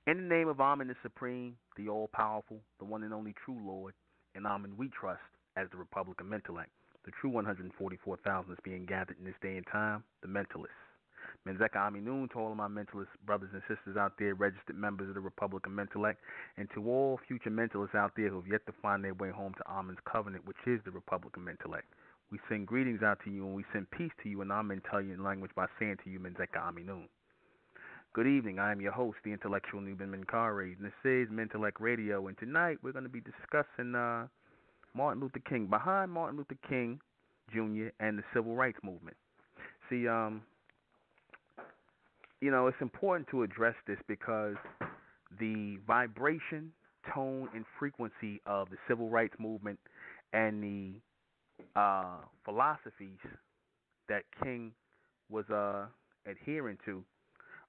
In the name of Amen the Supreme, the All-Powerful, the one and only true Lord, and Amen we trust as the Republic of Mentellect, the true 144,000 is being gathered in this day and time, the Mentalists. Menzeka Aminun to all of my mentalist brothers and sisters out there, registered members of the Republic of Mentellect, and to all future mentalists out there who have yet to find their way home to Amen's covenant, which is the Republic of Mentellect. We send greetings out to you, and we send peace to you in our Mentellian language by saying to you, Menzeka Aminun. Good evening. I am your host, the intellectual Nuben Minkare, and this is Mentellect Radio. And tonight we're going to be discussing Martin Luther King, behind Martin Luther King Jr. and the Civil Rights Movement. See, it's important to address this because the vibration, tone, and frequency of the Civil Rights Movement and the philosophies that King was adhering to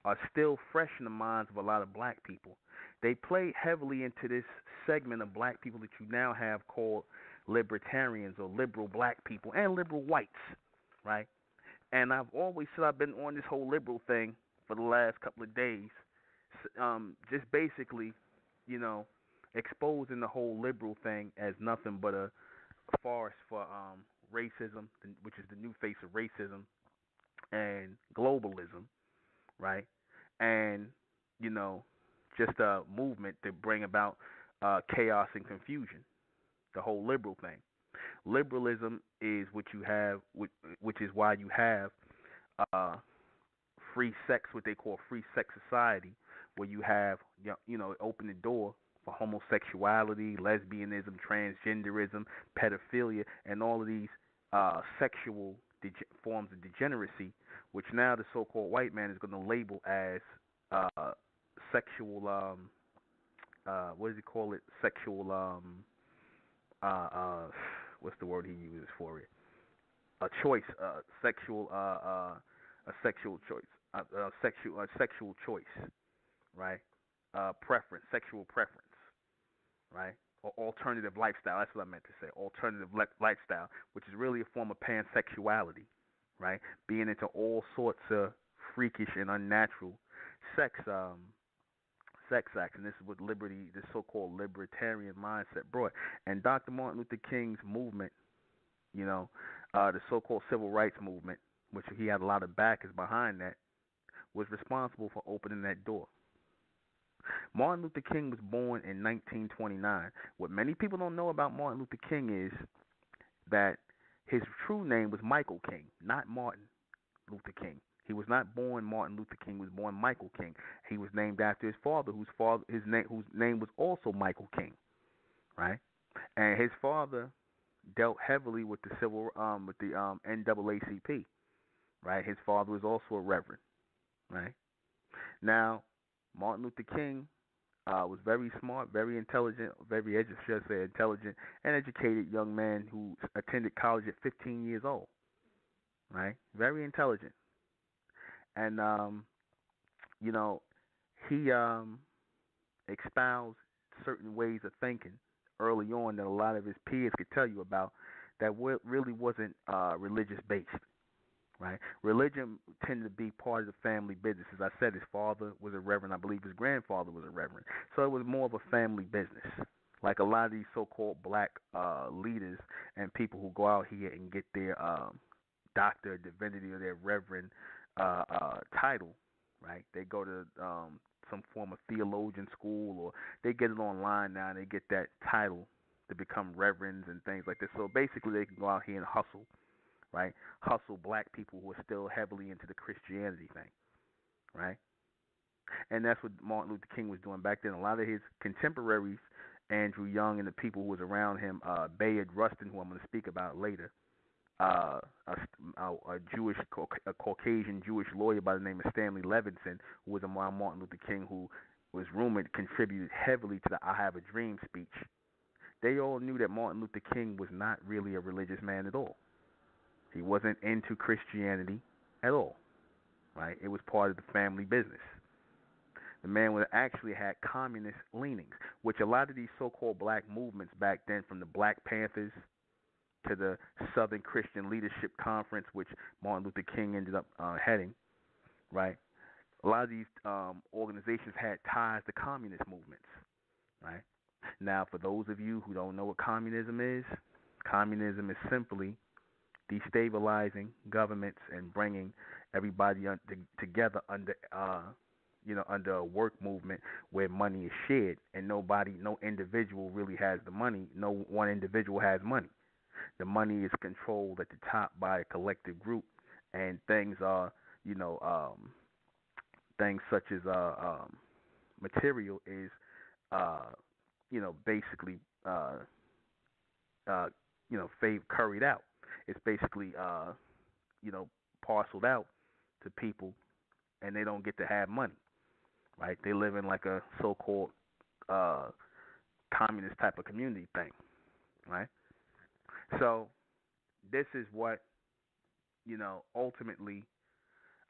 are still fresh in the minds of a lot of black people. They play heavily into this segment of black people that you now have called libertarians or liberal black people and liberal whites, right? And I've always said I've been on this whole liberal thing for the last couple of days, just basically, exposing the whole liberal thing as nothing but a farce for racism, which is the new face of racism, and globalism, right? And, just a movement to bring about chaos and confusion, the whole liberal thing. Liberalism is what you have, which is why you have free sex, what they call free sex society, where you have, open the door for homosexuality, lesbianism, transgenderism, pedophilia, and all of these sexual forms of degeneracy, which now the so-called white man is going to label as sexual, what does he call it? Sexual, what's the word he uses for it? A choice, sexual, a sexual choice, sexual choice, right? Preference, sexual preference, right? Or alternative lifestyle. That's what I meant to say. Alternative lifestyle, which is really a form of pansexuality, right? Being into all sorts of freakish and unnatural sex acts, and this is what liberty, this so-called libertarian mindset brought. And Dr. Martin Luther King's movement, the so-called civil rights movement, which he had a lot of backers behind that, was responsible for opening that door. Martin Luther King was born in 1929. What many people don't know about Martin Luther King is that his true name was Michael King, not Martin Luther King. He was not born Martin Luther King. He was born Michael King. He was named after his father, whose name was also Michael King, right? And his father dealt heavily with the NAACP, right? His father was also a reverend, right? Now, Martin Luther King was very smart, very intelligent, intelligent and educated young man who attended college at 15 years old, right? Very intelligent. And, he espoused certain ways of thinking early on that a lot of his peers could tell you about that really wasn't religious based, right? Religion tended to be part of the family business. As I said, his father was a reverend. I believe his grandfather was a reverend. So it was more of a family business. Like a lot of these so-called black leaders and people who go out here and get their doctor of divinity or their reverend title, right? They go to some form of theologian school, or they get it online now and they get that title to become reverends and things like this. So basically they can go out here and hustle, right? Hustle black people who are still heavily into the Christianity thing, right? And that's what Martin Luther King was doing back then. A lot of his contemporaries, Andrew Young and the people who was around him, Bayard Rustin, who I'm going to speak about later, a Caucasian Jewish lawyer by the name of Stanley Levinson, who was around Martin Luther King, who was rumored contributed heavily to the "I Have a Dream" speech. They all knew that Martin Luther King was not really a religious man at all. He wasn't into Christianity at all, right? It was part of the family business. The man actually had communist leanings. which a lot of these so-called black movements back then, from the Black Panthers to the Southern Christian Leadership Conference, which Martin Luther King ended up heading, right? A lot of these organizations had ties to communist movements, right? Now, for those of you who don't know what communism is simply destabilizing governments and bringing everybody together under, under a work movement where money is shared and no individual really has the money. No one individual has money. The money is controlled at the top by a collective group, and things are, things such as material is, basically, curried out. It's basically, parceled out to people, and they don't get to have money, right? They live in like a so-called communist type of community thing, right? So this is what, ultimately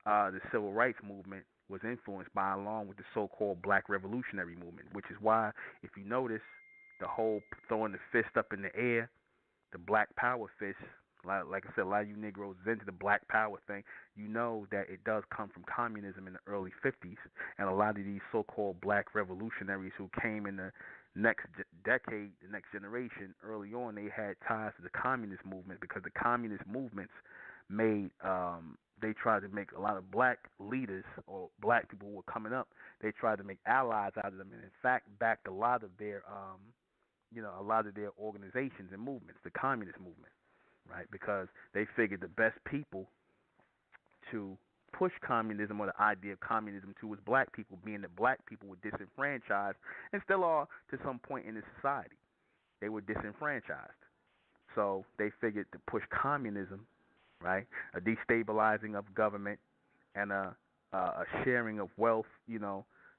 the civil rights movement was influenced by, along with the so-called black revolutionary movement, which is why, if you notice, the whole throwing the fist up in the air, the black power fist, like I said, a lot of you Negroes is into the black power thing. You know that it does come from communism in the early 50s, and a lot of these so-called black revolutionaries who came in the next decade, the next generation, early on, they had ties to the communist movement, because the communist movements made, they tried to make a lot of black leaders or black people who were coming up, they tried to make allies out of them, and in fact backed a lot of their, organizations and movements, the communist movement, right? Because they figured the best people to push communism, or the idea of communism, to was black people, being that black people were disenfranchised and still are to some point in the society. They were disenfranchised. So they figured to push communism, right, a destabilizing of government and a sharing of wealth,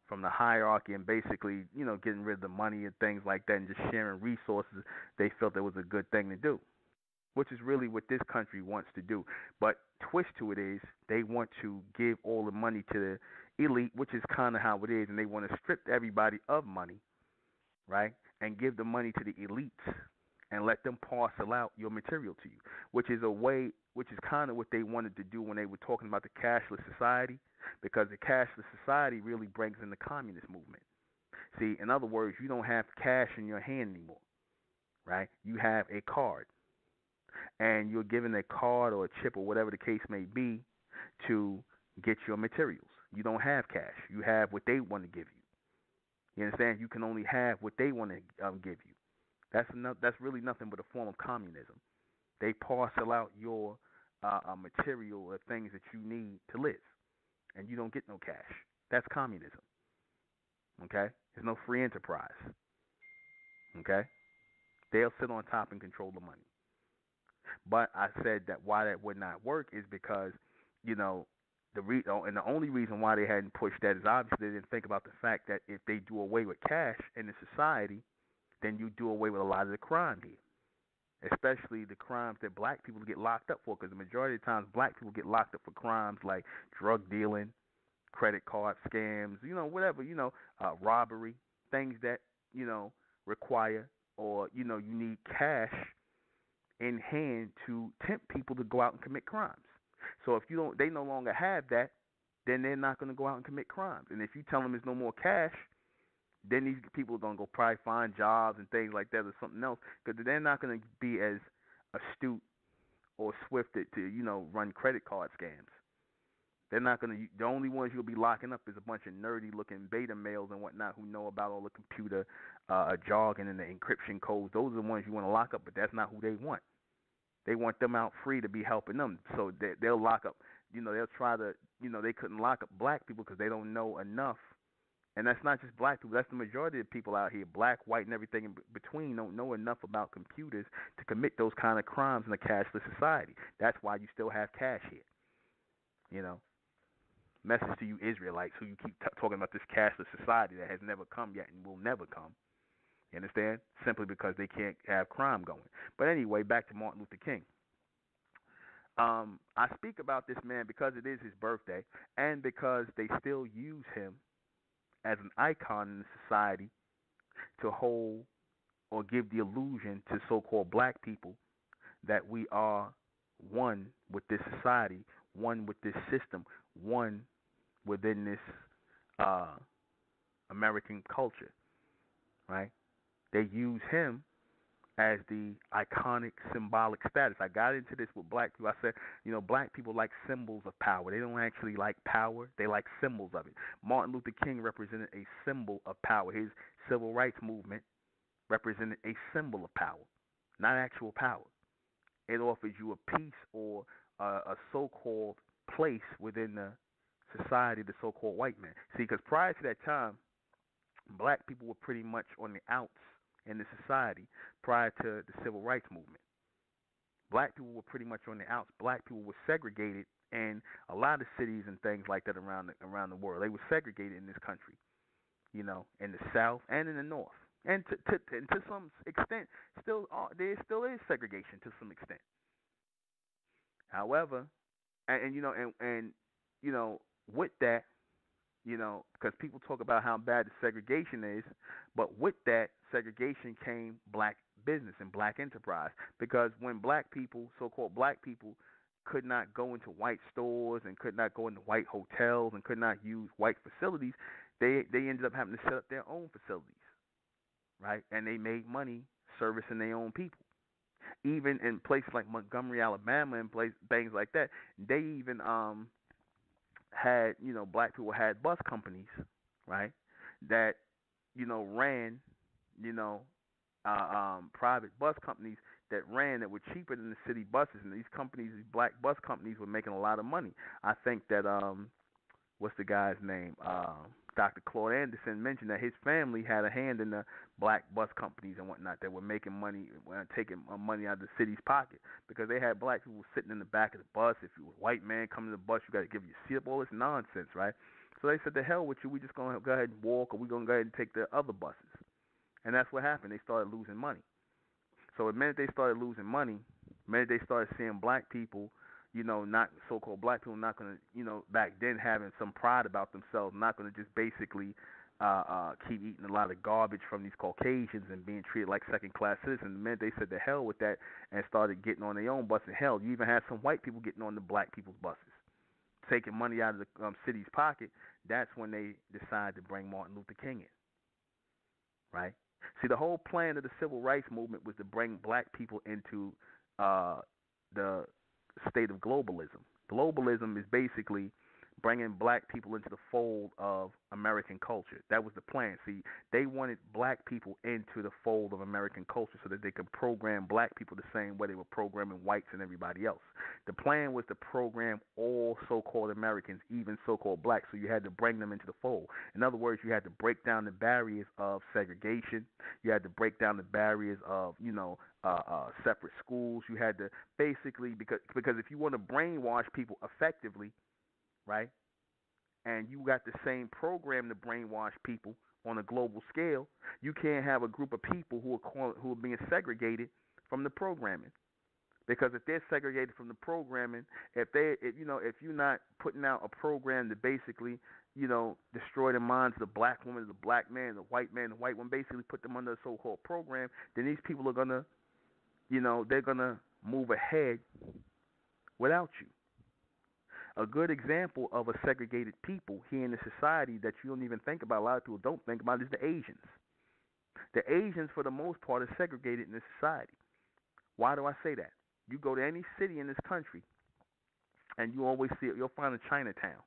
from the hierarchy, and basically, getting rid of the money and things like that and just sharing resources, they felt it was a good thing to do, which is really what this country wants to do. But twist to it is they want to give all the money to the elite, which is kind of how it is, and they want to strip everybody of money, right, and give the money to the elites and let them parcel out your material to you, which is kind of what they wanted to do when they were talking about the cashless society, because the cashless society really brings in the communist movement. See, in other words, you don't have cash in your hand anymore, right? You have a card, and you're given a card or a chip or whatever the case may be to get your materials. You don't have cash. You have what they want to give you. You understand? You can only have what they want to give you. That's really nothing but a form of communism. They parcel out your material or things that you need to live, and you don't get no cash. That's communism. Okay? There's no free enterprise. Okay? They'll sit on top and control the money. But I said that why that would not work is because, and the only reason why they hadn't pushed that is obviously they didn't think about the fact that if they do away with cash in the society, then you do away with a lot of the crime here, especially the crimes that black people get locked up for, because the majority of the times black people get locked up for crimes like drug dealing, credit card scams, whatever, robbery, things that, require, or, you need cash in hand to tempt people to go out and commit crimes. So if they no longer have that, then they're not going to go out and commit crimes. And if you tell them there's no more cash, then these people are going to go probably find jobs and things like that or something else, because they're not going to be as astute or swift to run credit card scams. They're not going to. The only ones you'll be locking up is a bunch of nerdy-looking beta males and whatnot who know about all the computer jargon and the encryption codes. Those are the ones you want to lock up, but that's not who they want. They want them out free to be helping them. So they'll lock up. They'll try to. They couldn't lock up black people because they don't know enough. And that's not just black people. That's the majority of people out here, black, white, and everything in between, don't know enough about computers to commit those kind of crimes in a cashless society. That's why you still have cash here. Message to you Israelites who you keep talking about this cashless society that has never come yet and will never come. You understand? Simply because they can't have crime going. But anyway, back to Martin Luther King. I speak about this man because it is his birthday and because they still use him as an icon in the society to hold or give the illusion to so-called black people that we are one with this society, one with this system, one within this uh, American culture, right? They use him as the iconic symbolic status. I got into this with black people. I said, black people like symbols of power. They don't actually like power. They like symbols of it. Martin Luther King represented a symbol of power. His civil rights movement represented a symbol of power, not actual power. It offers you a piece or a so-called place within the society, the so-called white man. See, because prior to that time, black people were pretty much on the outs in the society prior to the civil rights movement. Black people were pretty much on the outs. Black people were segregated in a lot of cities and things like that around the world. They were segregated in this country, in the South and in the North. And to some extent, there still is segregation to some extent. However, and with that, because people talk about how bad the segregation is, but with that segregation came black business and black enterprise. Because when black people, so-called black people, could not go into white stores and could not go into white hotels and could not use white facilities, they ended up having to set up their own facilities, right? And they made money servicing their own people. Even in places like Montgomery, Alabama, and things like that, they even had, black people had bus companies, right, that, ran, private bus companies that were cheaper than the city buses, and these companies, these black bus companies, were making a lot of money. I think that what's the guy's name? Dr. Claude Anderson mentioned that his family had a hand in the black bus companies and whatnot that were making money, taking money out of the city's pocket, because they had black people sitting in the back of the bus. If you were a white man coming to the bus, you got to give your seat up, all this nonsense, right? So they said, the hell with you, we just going to go ahead and walk, or we're going to go ahead and take the other buses. And that's what happened. They started losing money. So the minute they started losing money, the minute they started seeing black people, not so-called black people, not going to, back then having some pride about themselves, not going to just basically keep eating a lot of garbage from these Caucasians and being treated like second-class citizens. The minute they said the hell with that and started getting on their own bus, and hell, you even had some white people getting on the black people's buses, taking money out of the city's pocket. That's when they decided to bring Martin Luther King in, right? See, the whole plan of the civil rights movement was to bring black people into the state of globalism. Globalism is basically bringing black people into the fold of American culture. That was the plan. See, they wanted black people into the fold of American culture so that they could program black people the same way they were programming whites and everybody else. The plan was to program all so-called Americans, even so-called blacks, so you had to bring them into the fold. In other words, you had to break down the barriers of segregation. You had to break down the barriers of, separate schools. You had to basically, because if you want to brainwash people effectively, right, and you got the same program to brainwash people on a global scale, you can't have a group of people who are being segregated from the programming. Because if they're segregated from the programming, if you're not putting out a program to basically, destroy the minds of the black woman, the black man, the white one, basically put them under a so-called program, then these people are gonna, they're gonna move ahead without you. A good example of a segregated people here in the society that you don't even think about, a lot of people don't think about, is the Asians. The Asians, for the most part, are segregated in this society. Why do I say that? You go to any city in this country, and you always see it. You'll find a Chinatown.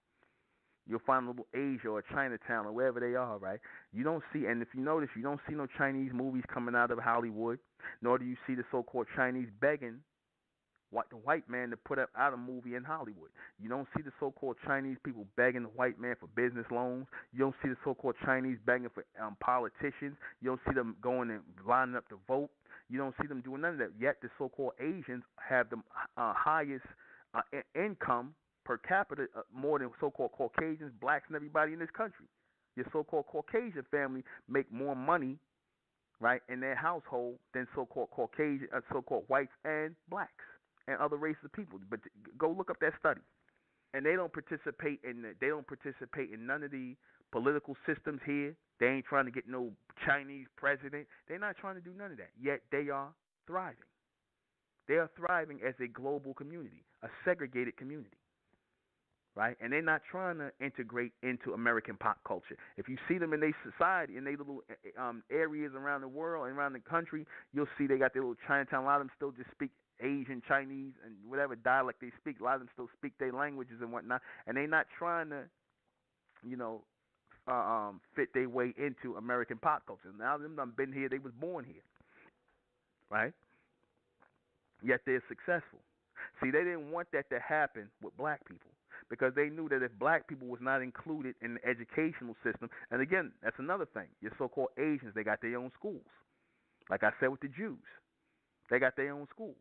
You'll find a little Asia or Chinatown or wherever they are, right? You don't see, and if you notice, you don't see no Chinese movies coming out of Hollywood, nor do you see the so-called Chinese begging the white man to put out a movie in Hollywood. You don't see the so-called Chinese people begging the white man for business loans. You don't see the so-called Chinese begging for politicians. You don't see them going and lining up to vote. You don't see them doing none of that. Yet the so-called Asians have the highest income per capita, more than so-called Caucasians, blacks, and everybody in this country. Your so-called Caucasian family make more money, right, in their household than so-called so-called whites and blacks and other races of people. But go look up that study. and they don't participate in none of the political systems here. They ain't trying to get no Chinese president. They're not trying to do none of that. Yet they are thriving. They are thriving as a global community, a segregated community, right? And they're not trying to integrate into American pop culture. If you see them in their society, in their little areas around the world and around the country, you'll see they got their little Chinatown. A lot of them still just speak Asian, Chinese, and whatever dialect they speak. A lot of them still speak their languages and whatnot, and they're not trying to, you know, fit their way into American pop culture. Now them done been here. They was born here, right? Yet they're successful. See, they didn't want that to happen with black people because they knew that if black people was not included in the educational system, and again, that's another thing. Your so-called Asians, they got their own schools. Like I said with the Jews, they got their own schools,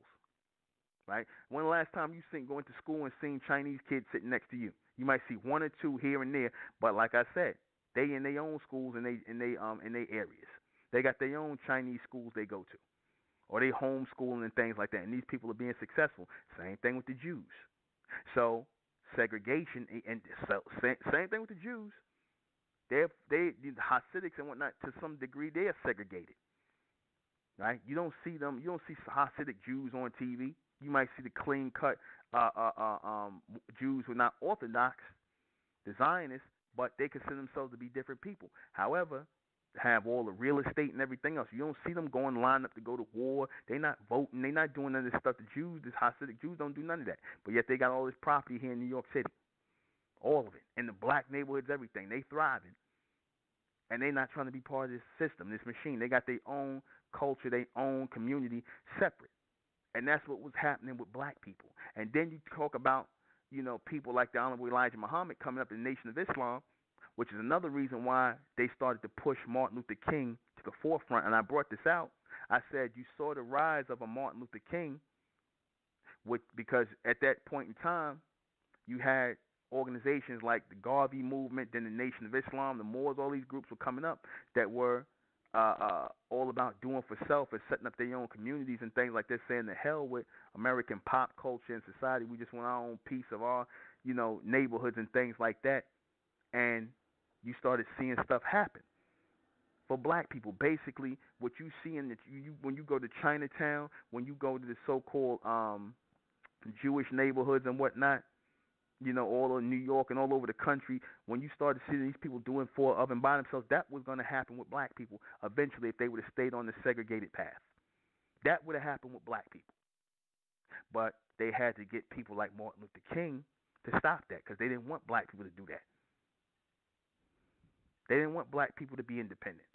right? When the last time you seen going to school and seen Chinese kids sitting next to you? You might see one or two here and there, but like I said, they in their own schools and in their areas. They got their own Chinese schools they go to, or they homeschooling and things like that. And these people are being successful. Same thing with the Jews. So segregation and so same thing with the Jews. The Hasidics and whatnot, to some degree, they are segregated, right? You don't see them. You don't see Hasidic Jews on TV. You might see the clean cut Jews who are not Orthodox, the Zionists, but they consider themselves to be different people. However, have all the real estate and everything else. You don't see them going line up to go to war. They're not voting. They're not doing none of this stuff. The Jews, the Hasidic Jews, don't do none of that. But yet they got all this property here in New York City, all of it, in the black neighborhoods, everything. They thriving, and they're not trying to be part of this system, this machine. They got their own culture, their own community, separate, and that's what was happening with black people. And then you talk about, you know, people like the Honorable Elijah Muhammad coming up in the Nation of Islam, which is another reason why they started to push Martin Luther King to the forefront. And I brought this out. I said you saw the rise of a Martin Luther King because at that point in time, you had organizations like the Garvey movement, then the Nation of Islam, the Moors, all these groups were coming up that were all about doing for self and setting up their own communities and things like this, saying the hell with American pop culture and society. We just want our own piece of our, you know, neighborhoods and things like that. And you started seeing stuff happen for black people. Basically, what you see in when you go to Chinatown, when you go to the so-called Jewish neighborhoods and whatnot, you know, all in New York and all over the country, when you started seeing these people doing for, of, and by themselves, that was going to happen with black people eventually if they would have stayed on the segregated path. That would have happened with black people. But they had to get people like Martin Luther King to stop that because they didn't want black people to do that. They didn't want black people to be independent.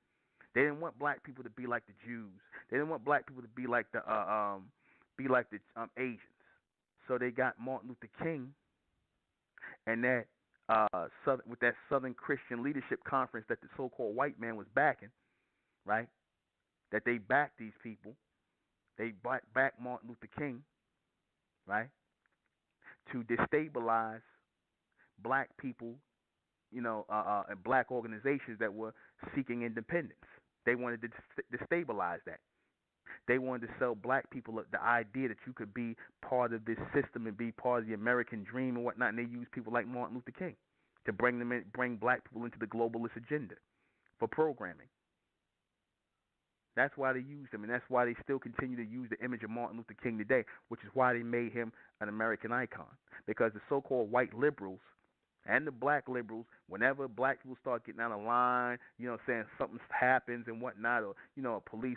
They didn't want black people to be like the Jews. They didn't want black people to be like the Asians. So they got Martin Luther King and that with that Southern Christian Leadership Conference that the so-called white man was backing, right? That they backed these people. They backed Martin Luther King, right? To destabilize black people, you know, and black organizations that were seeking independence. They wanted to destabilize that. They wanted to sell black people the idea that you could be part of this system and be part of the American dream and whatnot. And they used people like Martin Luther King to bring black people into the globalist agenda for programming. That's why they used him, and that's why they still continue to use the image of Martin Luther King today, which is why they made him an American icon. Because the so-called white liberals and the black liberals, whenever black people start getting out of line, you know, saying something happens and whatnot, or, you know, police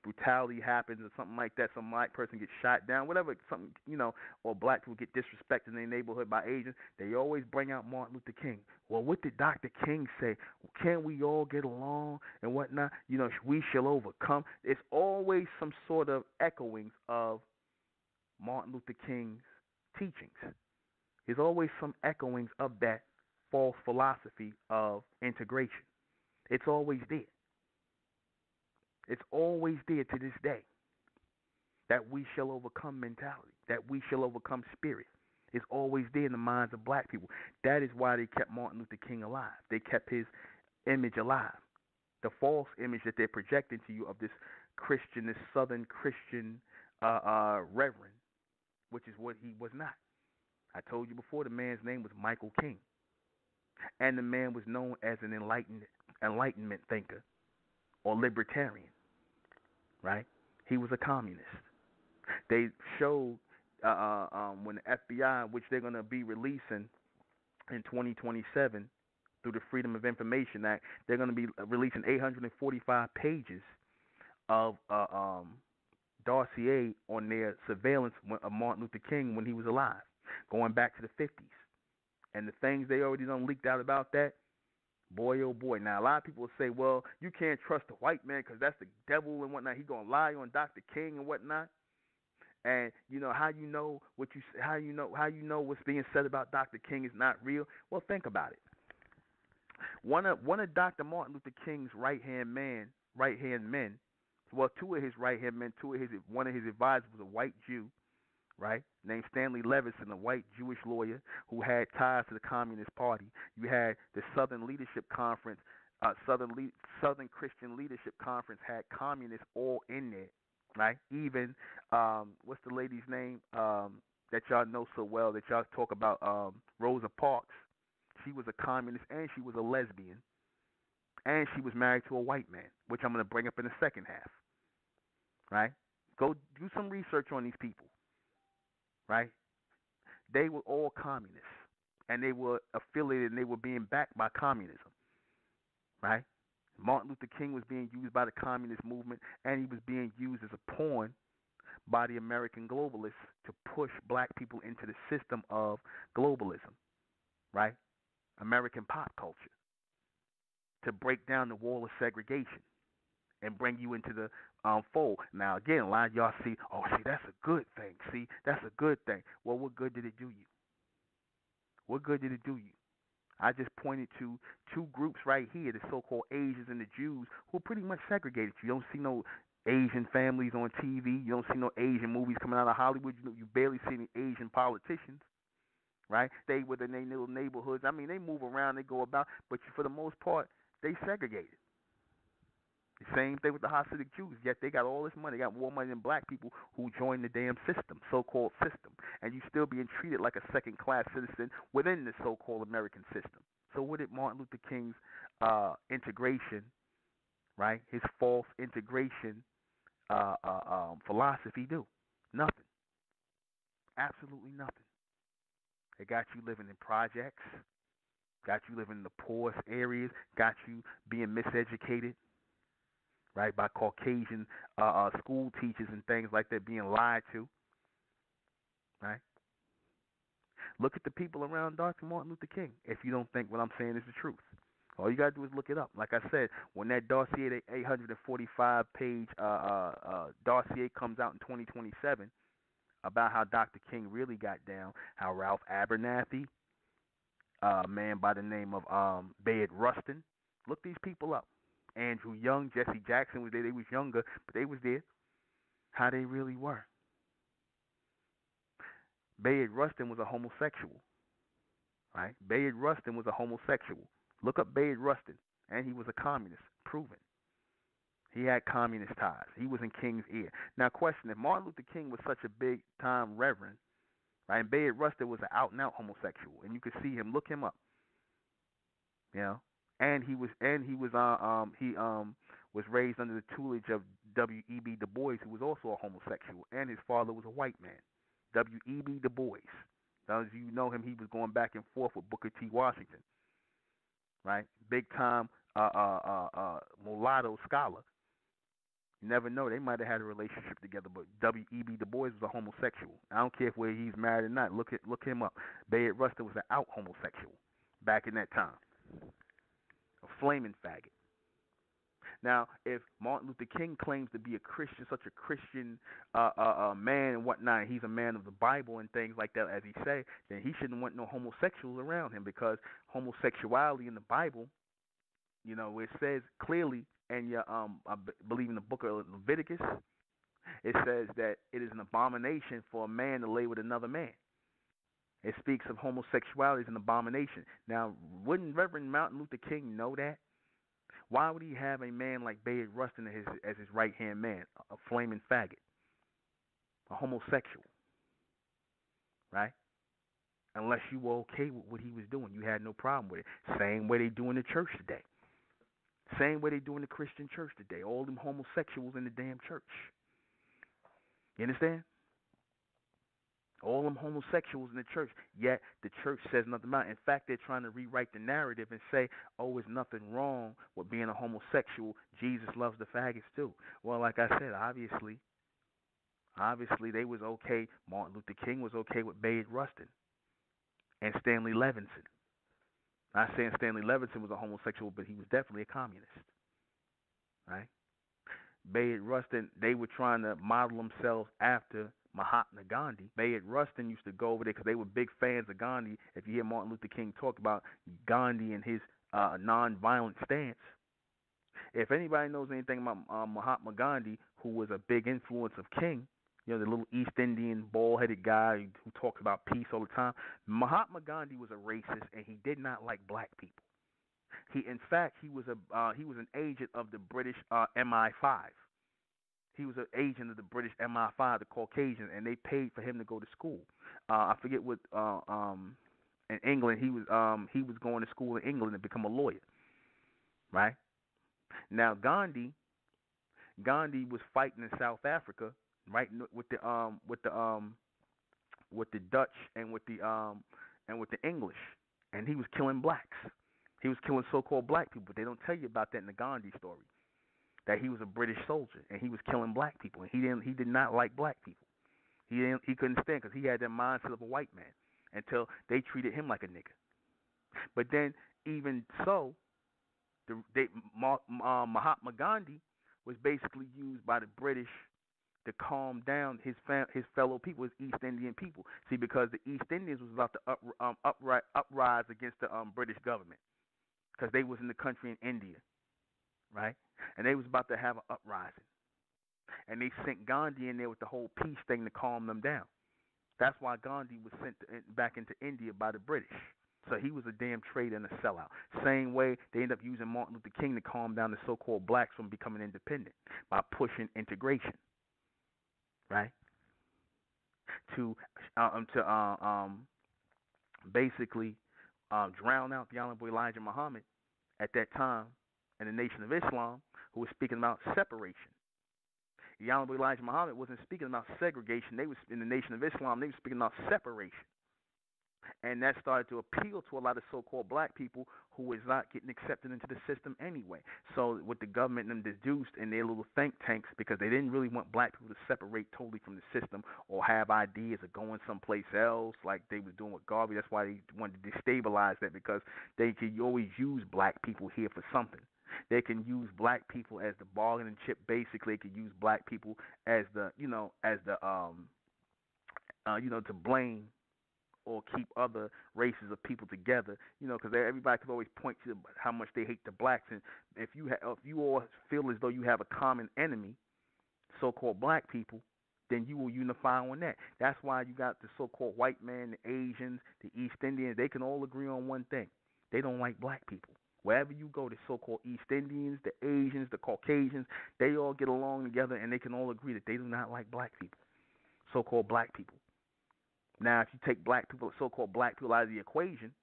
brutality happens or something like that, some black person gets shot down, whatever, something, you know, or black people get disrespected in their neighborhood by Asians, they always bring out Martin Luther King. Well, what did Dr. King say? Can we all get along and whatnot? You know, we shall overcome. It's always some sort of echoings of Martin Luther King's teachings. There's always some echoings of that false philosophy of integration. It's always there. It's always there to this day. That we shall overcome mentality, that we shall overcome spirit. It's always there in the minds of black people. That is why they kept Martin Luther King alive. They kept his image alive. The false image that they're projecting to you of this Christian, this Southern Christian reverend, which is what he was not. I told you before the man's name was Michael King, and the man was known as an enlightenment thinker or libertarian, right? He was a communist. They showed when the FBI, which they're going to be releasing in 2027 through the Freedom of Information Act, they're going to be releasing 845 pages of dossier on their surveillance of Martin Luther King when he was alive, going back to the 50s. And the things they already done leaked out about that, boy, oh boy. Now, a lot of people will say, well, you can't trust the white man because that's the devil and whatnot. He going to lie on Dr. King and whatnot. And you know how you know how you know what's being said about Dr. King is not real. Well, think about it. One of Dr. Martin Luther King's right hand men. Well, two of his right hand men, one of his advisors was a white Jew, right, named Stanley Levison, a white Jewish lawyer who had ties to the Communist Party. You had the Southern Leadership Conference, Southern Christian Leadership Conference had communists all in there, right? Even what's the lady's name that y'all know so well that y'all talk about, Rosa Parks. She was a communist and she was a lesbian, and she was married to a white man, which I'm going to bring up in the second half, right? Go do some research on these people, right? They were all communists, and they were affiliated, and they were being backed by communism, right? Martin Luther King was being used by the communist movement, and he was being used as a pawn by the American globalists to push black people into the system of globalism, right? American pop culture, to break down the wall of segregation and bring you into the fold. Now, again, a lot of y'all see, that's a good thing. See, that's a good thing. Well, what good did it do you? What good did it do you? I just pointed to two groups right here, the so-called Asians and the Jews, who are pretty much segregated. You don't see no Asian families on TV. You don't see no Asian movies coming out of Hollywood. You barely see any Asian politicians, right? They within their little neighborhoods. I mean, they move around, they go about, but for the most part, they segregated. The same thing with the Hasidic Jews, yet they got all this money. They got more money than black people who joined the damn system, so-called system. And you still being treated like a second-class citizen within the so-called American system. So what did Martin Luther King's integration, right, his false integration philosophy do? Nothing. Absolutely nothing. It got you living in projects, got you living in the poorest areas, got you being miseducated, right, by Caucasian school teachers and things like that, being lied to, right? Look at the people around Dr. Martin Luther King if you don't think what I'm saying is the truth. All you got to do is look it up. Like I said, when that dossier, the 845-page dossier comes out in 2027 about how Dr. King really got down, how Ralph Abernathy, a man by the name of Bayard Rustin, look these people up. Andrew Young, Jesse Jackson was there. They was younger, but they was there. How they really were. Bayard Rustin was a homosexual, right? Bayard Rustin was a homosexual. Look up Bayard Rustin, and he was a communist, proven. He had communist ties. He was in King's ear. Now, question: if Martin Luther King was such a big-time reverend, right, and Bayard Rustin was an out-and-out homosexual, and you could see him, look him up, you know. And he was raised under the tutelage of W.E.B. Du Bois, who was also a homosexual, and his father was a white man. W.E.B. Du Bois. Now, as you know him, he was going back and forth with Booker T. Washington, right? Big time mulatto scholar. You never know; they might have had a relationship together. But W.E.B. Du Bois was a homosexual. I don't care if where he's married or not. Look him up. Bayard Rustin was an out homosexual back in that time. A flaming faggot. Now, if Martin Luther King claims to be a Christian, such a Christian man and whatnot, he's a man of the Bible and things like that, as he say, then he shouldn't want no homosexuals around him, because homosexuality in the Bible, you know, it says clearly, and I believe in the book of Leviticus, it says that it is an abomination for a man to lay with another man. It speaks of homosexuality as an abomination. Now, wouldn't Reverend Martin Luther King know that? Why would he have a man like Bayard Rustin as his right-hand man, a flaming faggot, a homosexual, right? unless you were okay with what he was doing. You had no problem with it. Same way they do in the church today. Same way they do in the Christian church today. All them homosexuals in the damn church. You understand? All them homosexuals in the church, yet the church says nothing about it. In fact, they're trying to rewrite the narrative and say, oh, there's nothing wrong with being a homosexual. Jesus loves the faggots too. Well, like I said, obviously they was okay. Martin Luther King was okay with Bayard Rustin and Stanley Levinson. Not saying Stanley Levinson was a homosexual, but he was definitely a communist, right? Bayard Rustin, they were trying to model themselves after Mahatma Gandhi. Bayard Rustin used to go over there because they were big fans of Gandhi. If you hear Martin Luther King talk about Gandhi and his non-violent stance, if anybody knows anything about Mahatma Gandhi, who was a big influence of King, you know, the little East Indian bald-headed guy who talks about peace all the time, Mahatma Gandhi was a racist and he did not like black people. In fact, he was an agent of the British MI5. He was an agent of the British MI5, the Caucasians, and they paid for him to go to school. I forget what in England he was going to school in England to become a lawyer. Right? Now Gandhi was fighting in South Africa, right, with the Dutch and with the English, and he was killing blacks. He was killing so-called black people, but they don't tell you about that in the Gandhi story. That he was a British soldier and he was killing black people, and he did not like black people. He couldn't stand because he had that mindset of a white man until they treated him like a nigger. But then even so, Mahatma Gandhi was basically used by the British to calm down his fellow people, his East Indian people. See, because the East Indians was about to uprise against the British government because they was in the country in India, right? And they was about to have an uprising. And they sent Gandhi in there with the whole peace thing to calm them down. That's why Gandhi was sent back into India by the British. So he was a damn traitor and a sellout. Same way they ended up using Martin Luther King to calm down the so-called blacks from becoming independent by pushing integration, right? To basically drown out the Honorable Elijah Muhammad at that time in the Nation of Islam, who was speaking about separation. The Honorable Elijah Muhammad wasn't speaking about segregation. They was in the Nation of Islam. They were speaking about separation. And that started to appeal to a lot of so-called black people who was not getting accepted into the system anyway. So with the government and them deduced in their little think tanks, because they didn't really want black people to separate totally from the system or have ideas of going someplace else like they was doing with Garvey. That's why they wanted to destabilize that, because they could always use black people here for something. They can use black people as the bargaining chip. Basically, they could use black people as the, to blame or keep other races of people together, because everybody could always point to how much they hate the blacks. And if you all feel as though you have a common enemy, so-called black people, then you will unify on that. That's why you got the so-called white man, the Asians, the East Indians. They can all agree on one thing: they don't like black people. Wherever you go, the so-called East Indians, the Asians, the Caucasians, they all get along together, and they can all agree that they do not like black people, so-called black people. Now, if you take black people, so-called black people, out of the equation,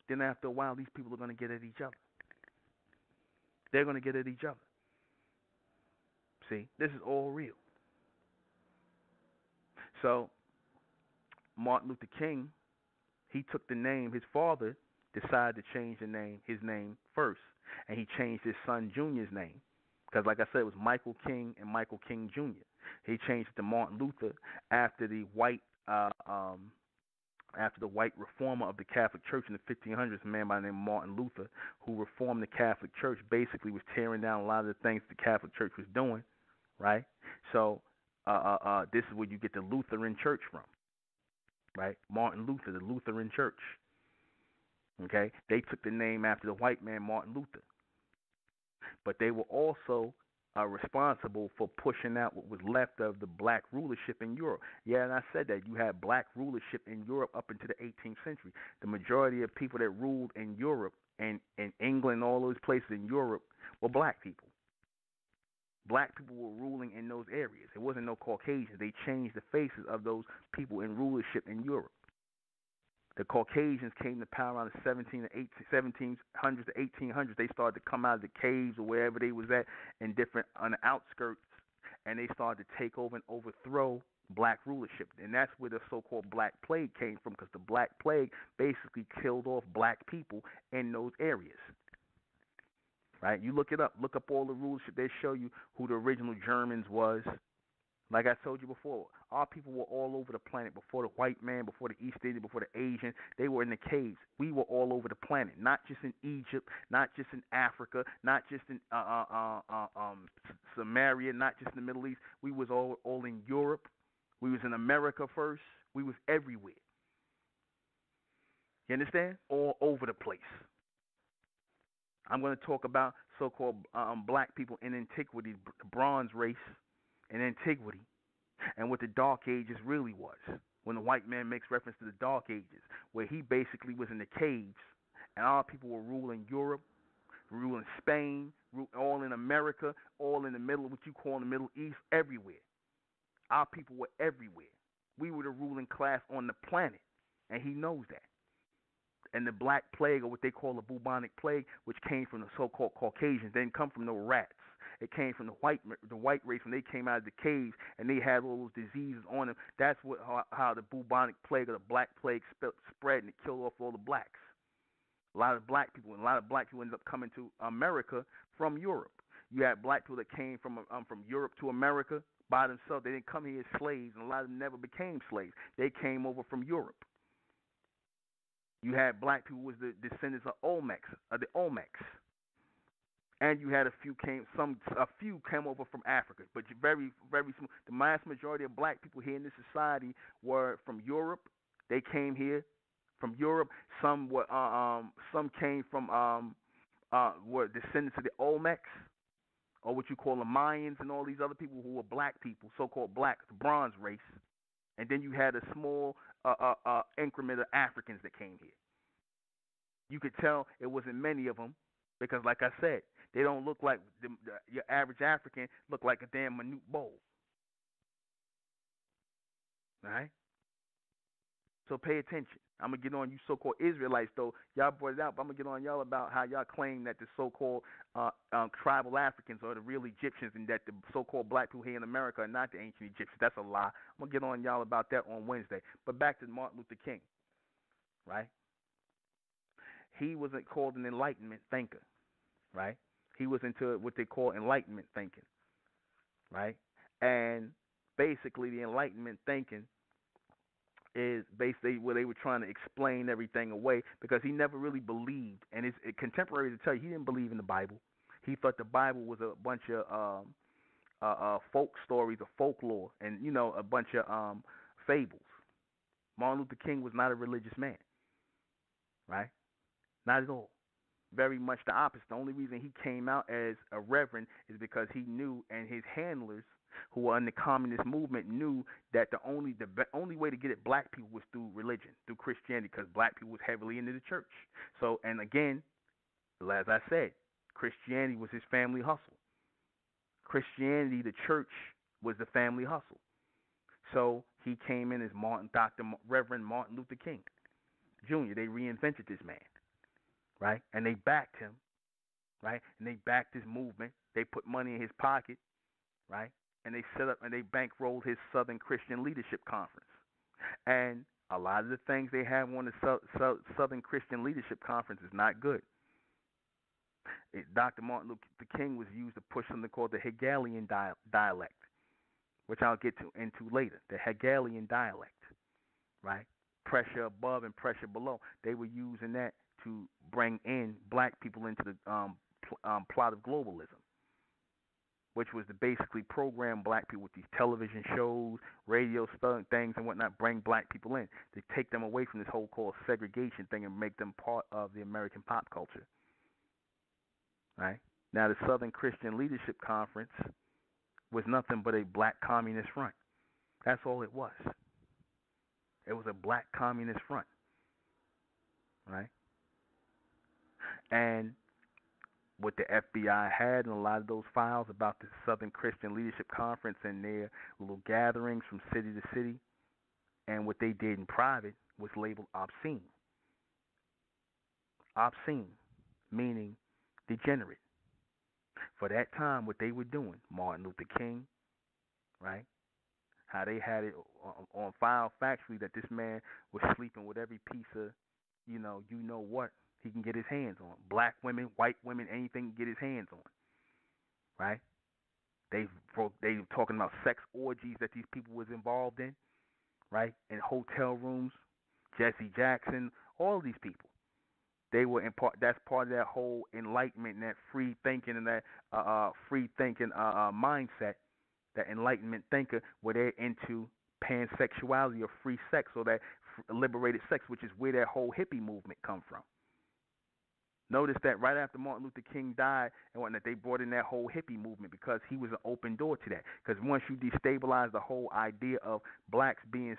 then after a while, these people are going to get at each other. They're going to get at each other. See, this is all real. So, Martin Luther King, he took the name, his father decided to change his name first, and he changed his son Junior's name, because like I said, it was Michael King and Michael King Jr. He changed it to Martin Luther after the white reformer of the Catholic Church in the 1500s, a man by the name of Martin Luther, who reformed the Catholic Church, basically was tearing down a lot of the things the Catholic Church was doing, right? So this is where you get the Lutheran Church from, right? Martin Luther, the Lutheran Church. Okay, they took the name after the white man Martin Luther, but they were also responsible for pushing out what was left of the black rulership in Europe. Yeah, and I said that you had black rulership in Europe up into the 18th century. The majority of people that ruled in Europe and in England, all those places in Europe, were black people. Black people were ruling in those areas. It wasn't no Caucasians. They changed the faces of those people in rulership in Europe. The Caucasians came to power around the 1700s to 1800s. They started to come out of the caves or wherever they was at in different on the outskirts, and they started to take over and overthrow black rulership. And that's where the so-called Black Plague came from, because the Black Plague basically killed off black people in those areas. Right? You look it up. Look up all the rulership. They show you who the original Germans was. Like I told you before, our people were all over the planet before the white man, before the East Indian, before the Asian. They were in the caves. We were all over the planet, not just in Egypt, not just in Africa, not just in Samaria, not just in the Middle East. We was all in Europe. We was in America first. We was everywhere. You understand? All over the place. I'm going to talk about so-called black people in antiquity, the Bronze race in antiquity, and what the Dark Ages really was. When the white man makes reference to the Dark Ages, where he basically was in the caves, and our people were ruling Europe, ruling Spain, all in America, all in the middle, what you call the Middle East, everywhere. Our people were everywhere. We were the ruling class on the planet, and he knows that. And the Black Plague, or what they call the bubonic plague, which came from the so-called Caucasians, didn't come from no rats. It came from the white race when they came out of the caves and they had all those diseases on them. That's how the bubonic plague or the Black Plague spread, and it killed off all the blacks. A lot of black people ended up coming to America from Europe. You had black people that came from Europe to America by themselves. They didn't come here as slaves, and a lot of them never became slaves. They came over from Europe. You had black people who was the descendants of the Olmecs. And you had a few came over from Africa, but very, very small. The vast majority of black people here in this society were from Europe. They came here from Europe. Some came from were descendants of the Olmecs, or what you call the Mayans, and all these other people who were black people, so-called black, the Bronze race. And then you had a small increment of Africans that came here. You could tell it wasn't many of them because, like I said, they don't look like your average African. Look like a damn minute bowl. All right? So pay attention. I'm going to get on you so-called Israelites, though. Y'all brought it out, but I'm going to get on y'all about how y'all claim that the so-called tribal Africans are the real Egyptians, and that the so-called black people here in America are not the ancient Egyptians. That's a lie. I'm going to get on y'all about that on Wednesday. But back to Martin Luther King, right? He was called an Enlightenment thinker, right? He was into what they call Enlightenment thinking, right? And basically the Enlightenment thinking is basically where they were trying to explain everything away, because he never really believed, and his contemporaries tell you he didn't believe in the Bible. He thought the Bible was a bunch of folk stories or folklore, and a bunch of fables. Martin Luther King was not a religious man, right? Not at all. Very much the opposite. The only reason he came out as a reverend is because he knew, and his handlers who were in the communist movement knew, that the only way to get at black people was through religion, through Christianity, because black people was heavily into the church. So, and again, as I said, Christianity was his family hustle. Christianity, the church, was the family hustle. So he came in as Reverend Martin Luther King Jr. They reinvented this man, right? And they backed him, right? And they backed his movement. They put money in his pocket, right? And they set up and they bankrolled his Southern Christian Leadership Conference. And a lot of the things they have on the Southern Christian Leadership Conference is not good. Dr. Martin Luther King was used to push something called the Hegelian dialect, which I'll get into later. The Hegelian dialect, right? Pressure above and pressure below. They were using that to bring in black people into the plot of globalism, which was to basically program black people with these television shows, radio things and whatnot, bring black people in, to take them away from this whole called segregation thing and make them part of the American pop culture. Right? Now, the Southern Christian Leadership Conference was nothing but a black communist front. That's all it was. It was a black communist front. Right? And what the FBI had in a lot of those files about the Southern Christian Leadership Conference and their little gatherings from city to city, and what they did in private, was labeled obscene. Obscene, meaning degenerate. For that time, what they were doing, Martin Luther King, right? How they had it on file factually that this man was sleeping with every piece of, you know what he can get his hands on. Black women, white women, anything he can get his hands on, right? They talking about sex orgies that these people was involved in, right? In hotel rooms, Jesse Jackson, all of these people. They were in part. That's part of that whole enlightenment and that free thinking and that free thinking mindset, that enlightenment thinker, where they're into pansexuality or free sex or that liberated sex, which is where that whole hippie movement come from. Notice that right after Martin Luther King died and whatnot, they brought in that whole hippie movement because he was an open door to that. Because once you destabilize the whole idea of blacks being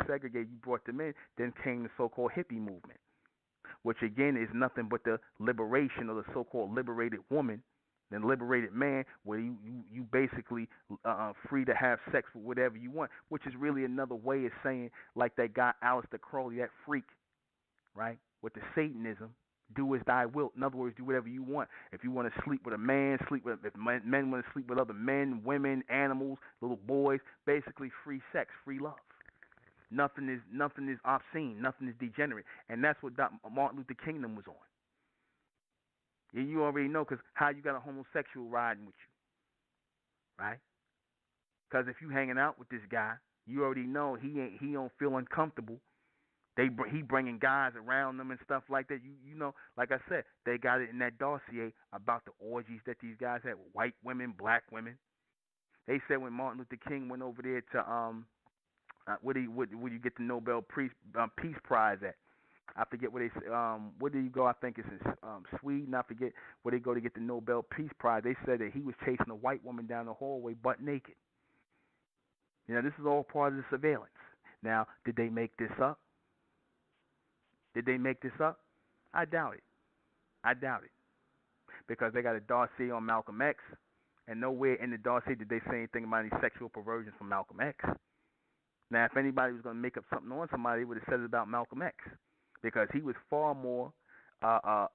segregated, you brought them in, then came the so-called hippie movement, which again is nothing but the liberation of the so-called liberated woman, then liberated man, where you basically free to have sex with whatever you want, which is really another way of saying, like that guy Aleister Crowley, that freak, right, with the Satanism. Do as thy will. In other words, do whatever you want. If you want to sleep with a man, sleep with. If men want to sleep with other men, women, animals, little boys, basically free sex, free love. Nothing is obscene. Nothing is degenerate, and that's what Martin Luther Kingdom was on. And you already know, because how you got a homosexual riding with you, right? Because if you hanging out with this guy, you already know he don't feel uncomfortable. He bringing guys around them and stuff like that. You know, like I said, they got it in that dossier about the orgies that these guys had with white women, black women. They said when Martin Luther King went over there to where do you get the Nobel Peace Prize at? I forget where where do you go? I think it's in Sweden. I forget where they go to get the Nobel Peace Prize. They said that he was chasing a white woman down the hallway butt naked. You know, this is all part of the surveillance. Now, did they make this up? Did they make this up? I doubt it. I doubt it. Because they got a dossier on Malcolm X, and nowhere in the dossier did they say anything about any sexual perversions from Malcolm X. Now, if anybody was going to make up something on somebody, they would have said it about Malcolm X. Because he was far more, at